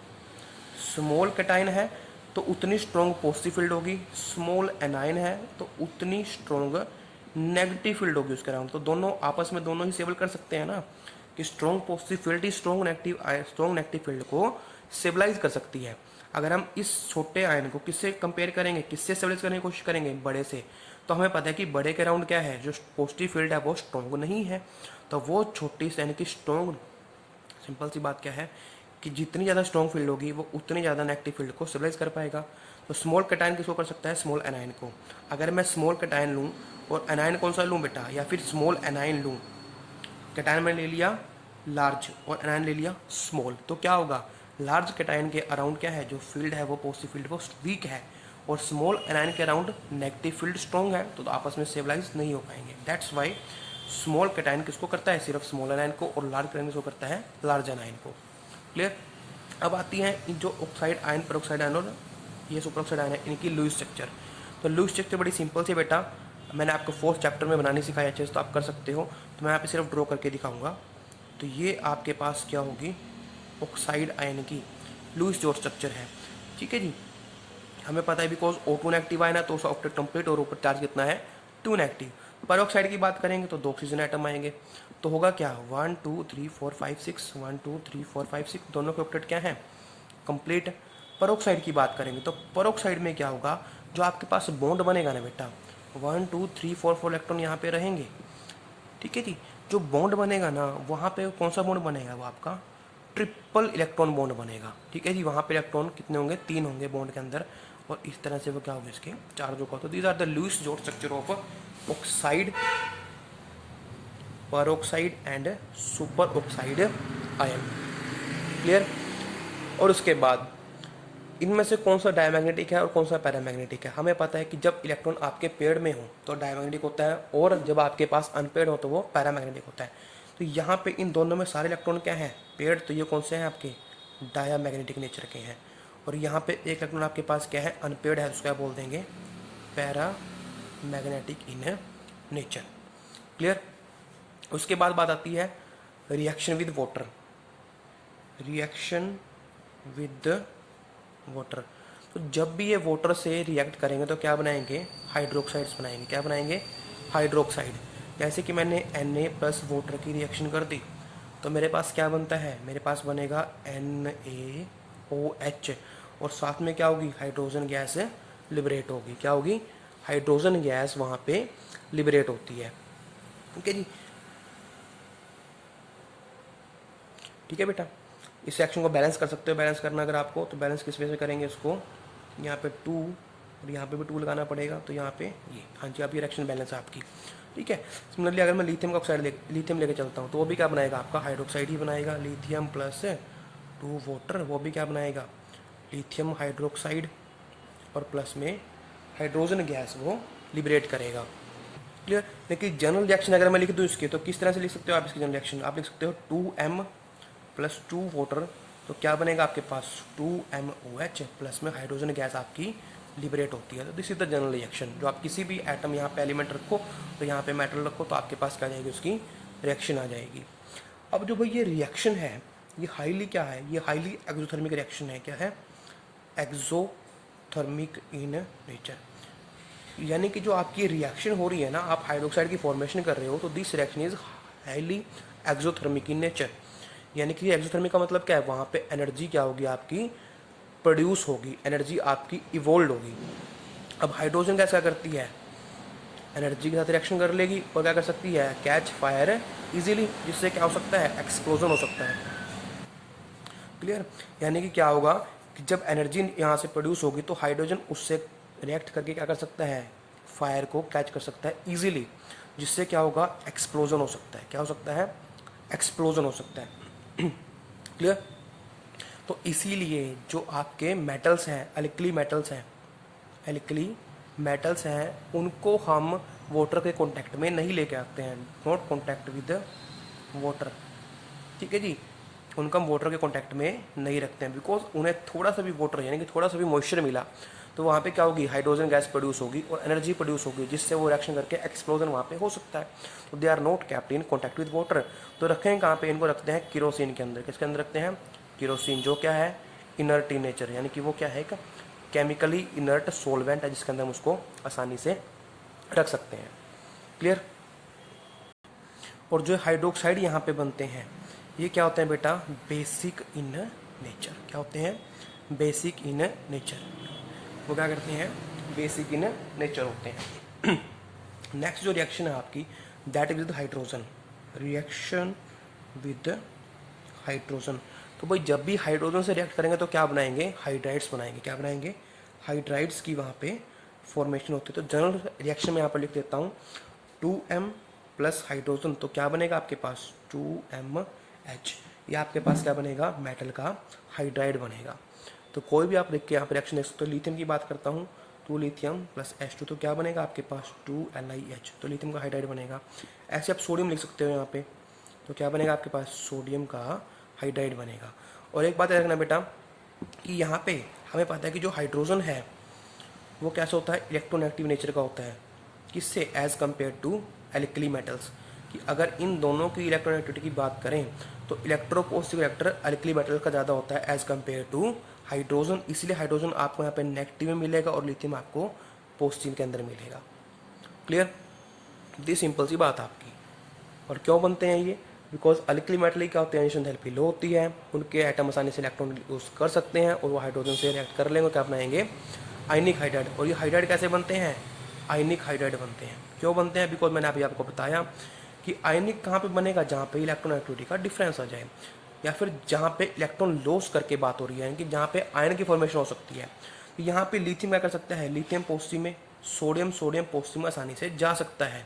स्मॉल कैटायन है, तो उतनी स्ट्रॉन्ग पॉजिटिव फील्ड होगी, स्मॉल एनायन है तो उतनी स्ट्रॉन्ग नेगेटिव फील्ड होगी उसके अराउंड। तो दोनों आपस में दोनों ही स्टेबल कर सकते हैं ना, कि स्ट्रॉन्ग पॉजिटिव फील्ड ही स्ट्रॉन्ग नेगेटिव फील्ड को स्टेबलाइज कर सकती है। अगर हम इस छोटे आयन को किससे कंपेयर करेंगे, किससे स्टेबलाइज करने की कोशिश करेंगे, बड़े से, तो हमें पता है कि बड़े के अराउंड क्या है, जो पॉजिटिव फील्ड है वो स्ट्रॉन्ग नहीं है। तो वो छोटी यानी कि स्ट्रॉन्ग, सिंपल सी बात क्या है कि जितनी ज़्यादा स्ट्रॉन्ग फील्ड होगी वो उतनी ज़्यादा नेगेटिव फील्ड को स्टेबलाइज कर पाएगा। तो स्मॉल कैटायन किसको कर सकता है, स्मॉल एनायन को। अगर मैं स्मॉल कैटायन लूँ और एनायन कौन सा लूँ बेटा, या फिर स्मॉल एनायन लूँ, कैटायन मैंने ले लिया लार्ज और एनायन ले लिया स्मॉल, तो क्या होगा, लार्ज कैटायन के अराउंड क्या है, जो फील्ड है वो पॉजिटिव फील्ड वो वीक है, और स्मॉल एनायन के अराउंड नेगेटिव फील्ड स्ट्रॉन्ग है, तो आपस में स्टेबलाइज नहीं हो पाएंगे। दैट्स वाई स्मॉल कैटायन किसको करता है, सिर्फ स्मॉल एनायन को, और लार्ज कैटायन किसको करता है, लार्ज एनायन को। क्लियर। अब आती है जो ऑक्साइड आयन, पेरोक्साइड आयन और ये सुपर ऑक्साइड आयन है, इनकी लुईस स्ट्रक्चर। तो लुईस स्ट्रक्चर बड़ी सिंपल सी बेटा, मैंने आपको 4th चैप्टर में बनानी सिखाई अच्छे से, तो आप कर सकते हो। तो मैं यहाँ पे सिर्फ ड्रॉ करके दिखाऊंगा। तो ये आपके पास क्या होगी, ऑक्साइड आयन की लुईस जोड़ स्ट्रक्चर है, ठीक है जी। हमें पता है बिकॉज O2 नेगेटिव आयन है तो उसका ऑक्टेट कंप्लीट, और ऊपर चार्ज कितना है, 2 नेगेटिव। पेरोक्साइड की बात करेंगे तो 2 ऑक्सीजन आइटम आएंगे, तो होगा क्या, 1 2 3 4 5 6, 1 2 3 4 5 6, दोनों के ऑक्टेट क्या है, कंप्लीट। पेरोक्साइड की बात करेंगे तो पेरोक्साइड में क्या होगा, जो आपके पास बॉन्ड बनेगा ना बेटा, 1 2 3 4 4 इलेक्ट्रॉन यहाँ पे रहेंगे, ठीक है जी। जो बॉन्ड बनेगा ना, वहाँ पे कौन सा बॉन्ड बनेगा, वो आपका ट्रिपल इलेक्ट्रॉन बॉन्ड बनेगा, ठीक है जी। वहाँ पे इलेक्ट्रॉन कितने होंगे, 3 होंगे बॉन्ड के अंदर, और इस तरह से वो क्या होगा, इसके चार्जों का। तो दीज आर द लुईस जोड़ structure of oxide, peroxide and super oxide ion. Clear. और उसके बाद इनमें से कौन सा डायमैग्नेटिक है और कौन सा पैरामैग्नेटिक है। हमें पता है कि जब इलेक्ट्रॉन आपके पेड़ में हो तो डायमैग्नेटिक होता है, और जब आपके पास अनपेड हो तो वो पैरामैग्नेटिक होता है। तो यहाँ पे इन दोनों में सारे इलेक्ट्रॉन क्या हैं, पेड़, तो ये कौन से हैं आपके, डायमैग्नेटिक नेचर के हैं। और यहाँ पे एक इलेक्ट्रॉन आपके पास क्या है, अनपेड है, उसको क्या बोल देंगे, पैरामैग्नेटिक इन नेचर। क्लियर। उसके बाद बात आती है reaction with water, reaction with water. तो जब भी ये वाटर से रिएक्ट करेंगे तो क्या बनाएंगे, हाइड्रोक्साइड्स बनाएंगे। क्या बनाएंगे, हाइड्रोक्साइड। जैसे कि मैंने Na प्लस वाटर की रिएक्शन कर दी तो मेरे पास क्या बनता है, मेरे पास बनेगा NaOH, और साथ में क्या होगी, हाइड्रोजन गैस लिबरेट होगी। क्या होगी, हाइड्रोजन गैस वहाँ पे लिबरेट होती है, ठीक है जी। ठीक है बेटा, इस रिएक्शन को बैलेंस कर सकते हो। बैलेंस करना अगर आपको, तो बैलेंस किस वजह से करेंगे इसको, यहाँ पे 2 और यहाँ पे भी 2 लगाना पड़ेगा, तो यहाँ पे ये, हाँ जी, आप ये रिएक्शन बैलेंस है आपकी, ठीक है। सिमिलरली अगर मैं लिथियम का ऑक्साइड लिथियम लेके चलता हूँ तो वो भी क्या बनाएगा, आपका हाइड्रोक्साइड ही बनाएगा, लिथियम प्लस 2 वाटर, वो भी क्या बनाएगा, लिथियम हाइड्रोक्साइड, और प्लस में हाइड्रोजन गैस वो लिबरेट करेगा। क्लियर। लेकिन जनरल रिएक्शन अगर मैं लिख दूँ इसके, तो किस तरह से लिख सकते हो आप इसकी जनरल रिएक्शन, आप लिख सकते हो 2M प्लस 2 वाटर, तो क्या बनेगा आपके पास 2MOH, प्लस में हाइड्रोजन गैस आपकी लिबरेट होती है। तो this is the general reaction. जो आप किसी भी एटम यहाँ पे एलिमेंट रखो, तो यहाँ पे मेटल रखो, तो आपके पास क्या आ जाएगी, उसकी रिएक्शन आ जाएगी। अब जो भाई ये रिएक्शन है, ये हाईली क्या है, ये हाईली एक्सोथर्मिक रिएक्शन है। क्या है, एक्सोथर्मिक इन नेचर। यानी कि जो आपकी रिएक्शन हो रही है ना, आप हाइड्रोक्साइड की फॉर्मेशन कर रहे हो, तो this reaction is highly exothermic in nature. यानी कि एक्सोथर्मिक का मतलब क्या है, वहाँ पे एनर्जी क्या होगी आपकी, प्रोड्यूस होगी, एनर्जी आपकी इवोल्व होगी। अब हाइड्रोजन गैस क्या करती है, एनर्जी के साथ रिएक्शन कर लेगी, और क्या कर सकती है, कैच फायर इजीली, जिससे क्या हो सकता है, एक्सप्लोजन हो सकता है। क्लियर। यानी कि क्या होगा कि जब एनर्जी यहाँ से प्रोड्यूस होगी तो हाइड्रोजन उससे रिएक्ट करके क्या कर सकता है, फायर को कैच कर सकता है ईजिली, जिससे क्या होगा, एक्सप्लोजन हो सकता है। क्या हो सकता है, एक्सप्लोजन हो सकता है। क्लियर। तो इसीलिए जो आपके मेटल्स हैं, एल्कली मेटल्स हैं, उनको हम वाटर के कांटेक्ट में नहीं लेके आते हैं, नॉट कांटेक्ट विद वाटर, ठीक है जी। उनको हम वाटर के कांटेक्ट में नहीं रखते हैं, बिकॉज उन्हें थोड़ा सा भी वाटर यानी कि थोड़ा सा भी मॉइस्चर मिला तो वहाँ पे क्या होगी, हाइड्रोजन गैस प्रोड्यूस होगी और एनर्जी प्रोड्यूस होगी, जिससे वो रिएक्शन करके एक्सप्लोजन वहाँ पे हो सकता है। तो they are not kept in contact with water. तो रखें कहाँ पे, इनको रखते हैं केरोसिन के अंदर। किसके अंदर रखते हैं, केरोसिन, जो क्या है इनर्ट इन नेचर, यानी कि वो क्या है एक केमिकली इनर्ट सोलवेंट है, जिसके अंदर हम उसको आसानी से रख सकते हैं। क्लियर। और जो हाइड्रोक्साइड यहाँ पे बनते हैं ये क्या होते हैं बेटा, बेसिक इन नेचर। क्या होते हैं, बेसिक इन नेचर। वो क्या करते हैं, बेसिक इन नेचर होते हैं। नेक्स्ट जो रिएक्शन है आपकी, that is with hydrogen, reaction with hydrogen. तो भाई जब भी हाइड्रोजन से रिएक्ट करेंगे तो क्या बनाएंगे, हाइड्राइड्स बनाएंगे। क्या बनाएंगे, हाइड्राइड्स की वहाँ पे फॉर्मेशन होती है। तो जनरल रिएक्शन में यहाँ पर लिख देता हूँ 2m प्लस हाइड्रोजन, तो क्या बनेगा आपके पास 2MH। ये आपके पास क्या बनेगा, मेटल का हाइड्राइड बनेगा। तो कोई भी आप देख के यहाँ पर रिएक्शन देख सकते हो। लिथियम की बात करता हूँ, 2 लिथियम प्लस H2, तो क्या बनेगा आपके पास 2LiH, तो लिथियम का हाइड्राइड बनेगा। ऐसे आप सोडियम लिख सकते हो यहाँ पे, तो क्या बनेगा आपके पास, सोडियम का हाइड्राइड बनेगा। और एक बात याद रखना बेटा कि यहाँ पे हमें पता है कि जो हाइड्रोजन है वो कैसा होता है, इलेक्ट्रोनेगेटिव नेचर का होता है। किससे, as compared to alkali metals. कि अगर इन दोनों की इलेक्ट्रोनेगेटिविटी की बात करें तो इलेक्ट्रोपॉजिटिव इलेक्टर एल्कली मेटल का ज़्यादा होता है एज कम्पेयर टू हाइड्रोजन। इसलिए हाइड्रोजन आपको यहाँ पे नेगेटिव में मिलेगा और लिथियम आपको पॉजिटिव के अंदर मिलेगा। क्लियर, इतनी सिंपल सी बात आपकी। और क्यों बनते हैं ये, बिकॉज अल्कली मेटल क्या होते हैं, एंथैल्पी लो होती है, उनके एटम आसानी से इलेक्ट्रॉन यूज कर सकते हैं और वो हाइड्रोजन से रिएक्ट कर लेंगे, क्या बनाएंगे, आयनिक हाइड्राइड। और ये हाइड्राइड कैसे बनते हैं, आयनिक हाइड्राइड बनते हैं। क्यों बनते हैं, बिकॉज मैंने अभी आपको बताया कि आयनिक कहाँ पे बनेगा, जहाँ पे इलेक्ट्रॉन एक्टिविटी का डिफरेंस आ जाए, या फिर जहाँ पे इलेक्ट्रॉन लॉस करके बात हो रही है, यानी कि जहाँ पे आयन की फॉर्मेशन हो सकती है। तो यहाँ पे लिथियम क्या कर सकता है, लिथियम पॉजिटिव में, सोडियम पॉजिटिव में आसानी से जा सकता है।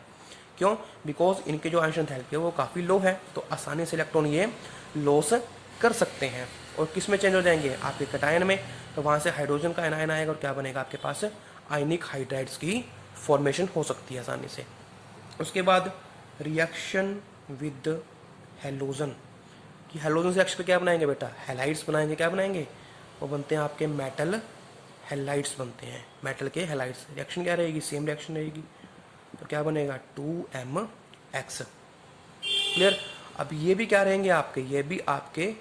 क्यों, बिकॉज इनके जो आयन एंथैल्पी है वो काफ़ी लो है, तो आसानी से इलेक्ट्रॉन ये लॉस कर सकते हैं। और किस में चेंज हो जाएंगे, आपके कटायन में, तो वहाँ से हाइड्रोजन का एनायन आएगा और क्या बनेगा आपके पास, आयनिक हाइड्राइड्स की फॉर्मेशन हो सकती है आसानी से। उसके बाद रिएक्शन विद हेलोजन, कि हेलोजन से रिएक्शन पे क्या बनाएंगे बेटा, हैलाइड्स बनाएंगे। क्या बनाएंगे, वो बनते हैं आपके मेटल हैलाइड्स बनते हैं, मेटल के हैलाइड्स। रिएक्शन क्या रहेगी, सेम रिएक्शन रहेगी, तो क्या बनेगा 2MX। क्लियर। अब ये भी क्या रहेंगे आपके, ये भी आपके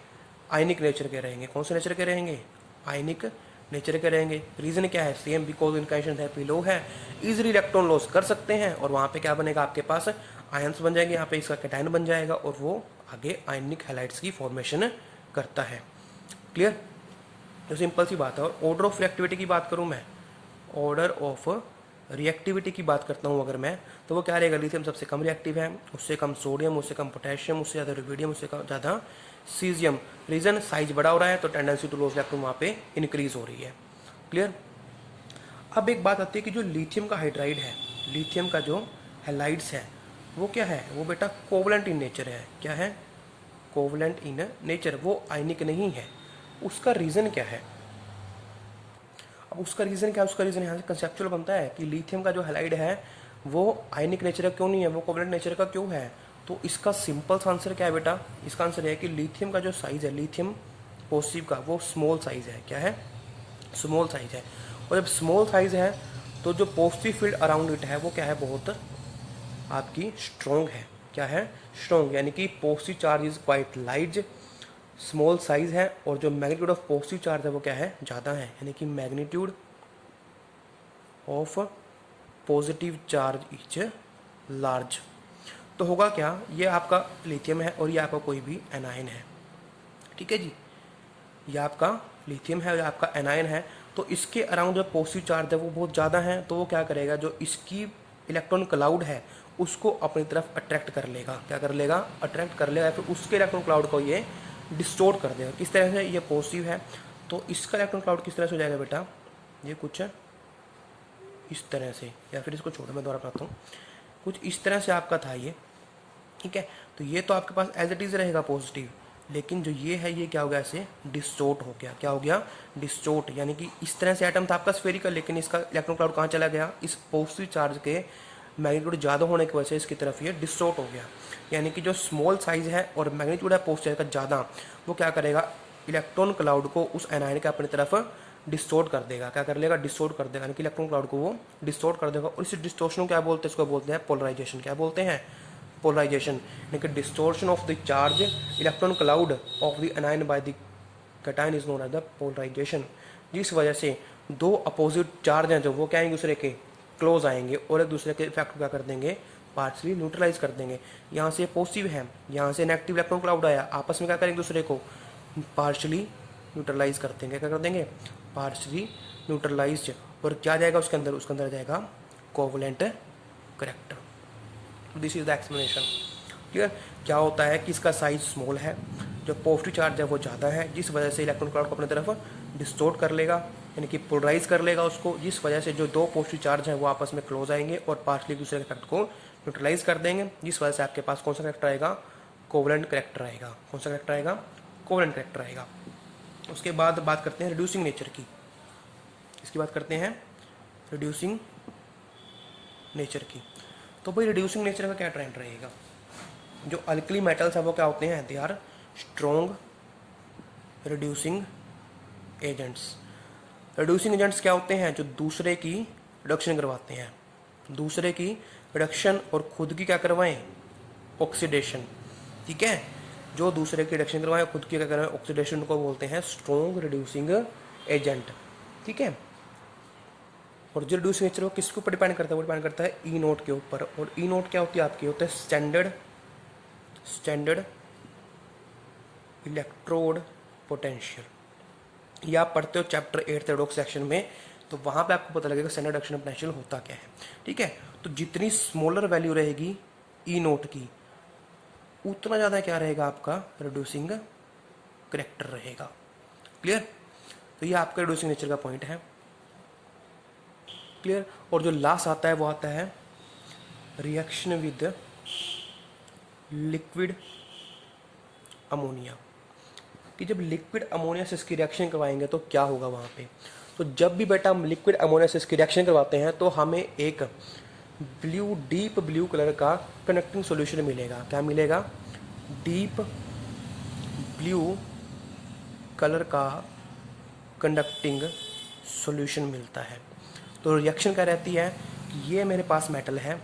आयनिक नेचर के रहेंगे। कौन से नेचर के रहेंगे, आयनिक नेचर के रहेंगे। रीजन क्या है, सेम, बिकॉज इनका एंथैल्पी लो है, इजीली इलेक्ट्रॉन लॉस कर सकते हैं, और वहाँ पे क्या बनेगा आपके पास, आयंस बन जाएंगे, यहाँ पे इसका कैटायन बन जाएगा और वो आगे आयनिक हैलाइड्स की फॉर्मेशन करता है। क्लियर, तो सिंपल सी बात है। और ऑर्डर ऑफ रिएक्टिविटी की बात करूँ मैं, ऑर्डर ऑफ रिएक्टिविटी की बात करता हूँ अगर मैं, तो वो क्या रहेगा, लिथियम सबसे कम रिएक्टिव है, उससे कम सोडियम, उससे कम पोटेशियम, उससे ज़्यादा रुबिडियम, उससे ज़्यादा सीजियम। रीजन, साइज बड़ा हो रहा है तो टेंडेंसी टू लॉस इलेक्ट्रॉन वहाँ पे इंक्रीज हो रही है। क्लियर। अब एक बात आती है कि जो लिथियम का हाइड्राइड है, लिथियम का जो हैलाइड्स है वो क्या है, वो बेटा कोवलेंट इन नेचर है। क्या है, कोवलेंट इन नेचर, वो आयनिक नहीं है। उसका रीज़न क्या है, अब उसका रीज़न क्या है, उसका रीज़न यहाँ से कंसेप्चुअल बनता है कि लिथियम का जो हैलाइड है वो आयनिक नेचर का क्यों नहीं है, वो कोवलेंट नेचर का क्यों है। तो इसका सिंपल आंसर क्या है बेटा, इसका आंसर है कि लिथियम का जो साइज़ है, लिथियम पॉजिटिव का, वो स्मॉल साइज़ है। क्या है, स्मॉल साइज़ है। और जब स्मॉल साइज़ है तो जो पॉजिटिव फील्ड अराउंड इट है वो क्या है, बहुत आपकी स्ट्रॉन्ग है। क्या है, स्ट्रॉन्ग, यानी कि positive charge is quite light, small size है, और जो मैग्नीट्यूड ऑफ पॉजिटिव चार्ज है वो क्या है, ज़्यादा है, यानी कि magnitude of positive charge is large. तो होगा क्या, ये आपका लिथियम है और ये आपका कोई भी एनायन है। ठीक है जी, ये आपका लिथियम है और आपका एनायन है, तो इसके अराउंड जो पॉजिटिव चार्ज है वो बहुत ज़्यादा है, तो वो क्या करेगा, जो इसकी इलेक्ट्रॉन क्लाउड है उसको अपनी तरफ अट्रैक्ट कर लेगा। क्या कर लेगा, अट्रैक्ट कर लेगा, फिर उसके इलेक्ट्रॉन क्लाउड को ये डिस्टोर्ट कर देगा। किस तरह से, ये पॉजिटिव है तो इसका इलेक्ट्रॉन क्लाउड किस तरह से हो जाएगा बेटा, ये कुछ इस तरह से, या फिर इसको छोड़ो मैं दोबारा बताता हूँ, कुछ इस तरह से आपका था ये। ठीक है, तो ये तो आपके पास एज इट इज़ रहेगा पॉजिटिव, लेकिन जो ये है ये क्या हो गया, ऐसे डिस्टोर्ट हो गया। क्या हो गया, डिस्टोर्ट, यानी कि इस तरह से एटम था आपका स्फेरिकल, लेकिन इसका इलेक्ट्रॉन क्लाउड कहाँ चला गया, इस पॉजिटिव चार्ज के मैग्नीट्यूड ज़्यादा होने की वजह से इसकी तरफ ये डिस्टोर्ट हो गया। यानी कि जो स्मॉल साइज है और मैग्नीट्यूड है पॉजिटिव का ज़्यादा, वो क्या करेगा, इलेक्ट्रॉन क्लाउड को उस एनायन के अपनी तरफ डिस्टोर्ट कर देगा। क्या कर लेगा? डिस्टोर्ट कर देगा, यानी कि इलेक्ट्रॉन क्लाउड को वो डिस्टोर्ट कर देगा। और इस डिस्टोर्शन को क्या बोलते हैं? इसको बोलते हैं पोलराइजेशन। क्या बोलते हैं? पोलराइजेशन, यानी कि distortion of the charge electron cloud of the anion by the cation is known as the polarisation. जिस वजह से दो अपोजिट चार्ज हैं जो वो क्या आएंगे दूसरे के क्लोज आएंगे और एक दूसरे के इफेक्ट को क्या कर देंगे? पार्शली न्यूट्रलाइज कर देंगे। यहाँ से पॉजिटिव है, यहाँ से नेगेटिव इलेक्ट्रॉन क्लाउड आया, आपस में क्या करेंगे? दूसरे को पार्शली न्यूट्रलाइज कर देंगे। क्या कर देंगे? Partially neutralise. और क्या जाएगा उसके अंदर? उसके अंदर जाएगा covalent character. This is the explanation. Clear? क्या होता है कि इसका साइज स्मॉल है, जो पॉजिटिव चार्ज है वो ज़्यादा है, जिस वजह से इलेक्ट्रॉन क्लाउड को अपनी तरफ डिस्टोर्ट कर लेगा, यानी कि पोलराइज कर लेगा उसको, जिस वजह से जो दो पॉजिटिव चार्ज हैं वो आपस में क्लोज आएंगे और पार्शली दूसरे इफेक्ट को न्यूट्रलाइज कर देंगे, जिस वजह से आपके पास कौन सा करैक्टर आएगा? कोवलेंट करैक्टर आएगा। कौन सा करैक्टर आएगा? कोवलेंट करैक्टर आएगा। उसके बाद बात करते हैं रिड्यूसिंग नेचर की। इसकी बात करते हैं रिड्यूसिंग नेचर की। तो भाई रिड्यूसिंग नेचर का क्या ट्रेंड रहेगा? जो अल्कली मेटल्स हैं वो क्या होते हैं? They are strong reducing agents. Reducing agents क्या होते हैं? जो दूसरे की रिडक्शन करवाते हैं, दूसरे की रिडक्शन और खुद की क्या करवाएं? ऑक्सीडेशन। ठीक है, जो दूसरे की रिडक्शन करवाएं खुद की क्या करवाएं? ऑक्सीडेशन को बोलते हैं स्ट्रॉन्ग रिड्यूसिंग एजेंट। ठीक है, और जो रिड्यूसिंग नेचर वो किसके ऊपर डिपेंड करता है? वो डिपेंड करता है ई नोट के ऊपर। और ई नोट क्या होती है आपकी? होता है स्टैंडर्ड इलेक्ट्रोड पोटेंशियल। ये आप पढ़ते हो चैप्टर 8 रेडॉक्स सेक्शन में, तो वहाँ पे आपको पता लगेगा स्टैंडर्ड रिडक्शन पोटेंशियल होता क्या है। ठीक है, तो जितनी स्मॉलर वैल्यू रहेगी ई नोट की, उतना ज़्यादा क्या रहेगा? आपका रिड्यूसिंग करैक्टर रहेगा। क्लियर? तो ये आपका रिड्यूसिंग नेचर का पॉइंट है। क्लियर? और जो लास्ट आता है वो आता है रिएक्शन विद लिक्विड अमोनिया, कि जब लिक्विड अमोनिया से इसकी रिएक्शन करवाएंगे तो क्या होगा वहाँ पे? तो जब भी बेटा हम लिक्विड अमोनिया से इसकी रिएक्शन करवाते हैं तो हमें एक डीप ब्लू कलर का कनेक्टिंग सॉल्यूशन मिलेगा। क्या मिलेगा? डीप ब्लू कलर का कंडक्टिंग सॉल्यूशन मिलता है। तो रिएक्शन क्या रहती है कि ये मेरे पास मेटल है,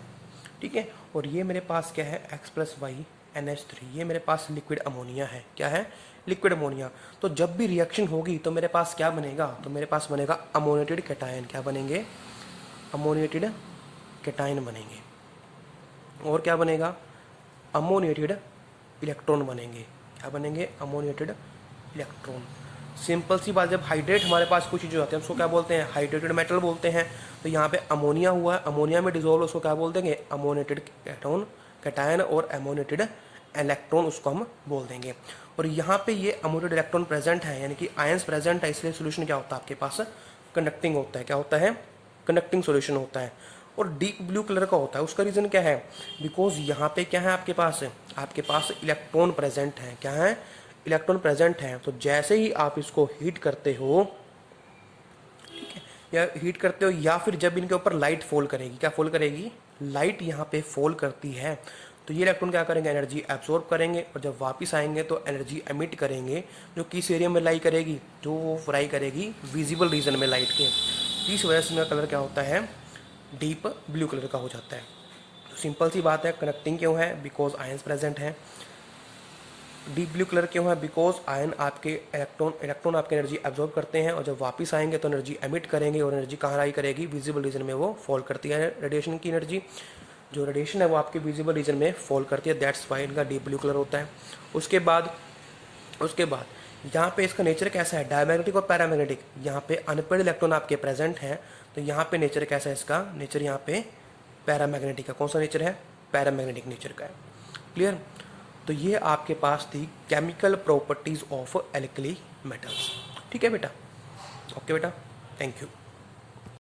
ठीक है, और ये मेरे पास क्या है? X+Y NH3, ये मेरे पास लिक्विड अमोनिया है। क्या है? Liquid ammonia. तो जब भी रिएक्शन होगी तो मेरे पास क्या बनेगा? तो मेरे पास बनेगा अमोनिएटेड कैटायन। क्या बनेंगे? अमोनिएटेड कैटायन बनेंगे। और क्या बनेगा? अमोनिएटेड इलेक्ट्रॉन बनेंगे। क्या बनेंगे? Ammoniated electron. सिंपल सी बात, जब हाइड्रेट हमारे पास कुछ चीज़ होती है उसको क्या बोलते हैं? हाइड्रेटेड मेटल बोलते हैं। तो यहाँ पे अमोनिया हुआ है, अमोनिया में डिजोल्व, उसको क्या बोल देंगे? अमोनिएटेड कैटायन और अमोनिएटेड इलेक्ट्रॉन उसको हम बोल देंगे। और यहाँ पे ये अमोनिएटेड इलेक्ट्रॉन प्रेजेंट है, यानी कि आयंस प्रेजेंट है, इसलिए सोल्यूशन क्या होता है आपके पास? कंडक्टिंग होता है। क्या होता है? कंडक्टिंग सोल्यूशन होता है। और डीप ब्लू कलर का होता है। उसका रीज़न क्या है? बिकॉज यहाँ पे क्या है आपके पास? आपके पास इलेक्ट्रॉन प्रेजेंट है। क्या है? इलेक्ट्रॉन प्रेजेंट है। तो जैसे ही आप इसको हीट करते हो, ठीक है, या हीट करते हो या फिर जब इनके ऊपर लाइट फॉल करेगी, क्या फॉल करेगी? लाइट यहाँ पे फॉल करती है, तो ये इलेक्ट्रॉन क्या करेंगे? एनर्जी एब्जॉर्ब करेंगे और जब वापस आएंगे तो एनर्जी एमिट करेंगे, जो किस एरिया में लाई करेगी? जो वो फ्राई करेगी विजिबल रीजन में लाइट के। इस वजह से इनका कलर क्या होता है? डीप ब्लू कलर का हो जाता है। तो सिंपल सी बात है, कनेक्टिंग क्यों है? बिकॉज आयंस प्रेजेंट है। डीप ब्लू कलर क्यों है? बिकॉज आयन आपके इलेक्ट्रॉन आपकी एनर्जी एब्जॉर्ब करते हैं और जब वापस आएंगे तो एनर्जी एमिट करेंगे और एनर्जी कहाँ लाई करेगी? विजिबल रीजन में वो फॉल करती है। रेडिएशन की एनर्जी, जो रेडिएशन है वो आपके विजिबल रीजन में फॉल करती है, दैट्स वाई इनका डीप ब्लू कलर होता है। उसके बाद यहाँ पे इसका नेचर कैसा है? डायमैग्नेटिक और पैरामैग्नेटिक। यहाँ पे अनपेड इलेक्ट्रॉन आपके प्रेजेंट हैं, तो यहाँ पे नेचर कैसा है इसका? नेचर यहाँ पे पैरामैग्नेटिक का। कौन सा नेचर है? पैरामैग्नेटिक नेचर का है। क्लियर? तो ये आपके पास थी chemical properties of alkali metals. ठीक है बेटा? ओके बेटा, थैंक यू।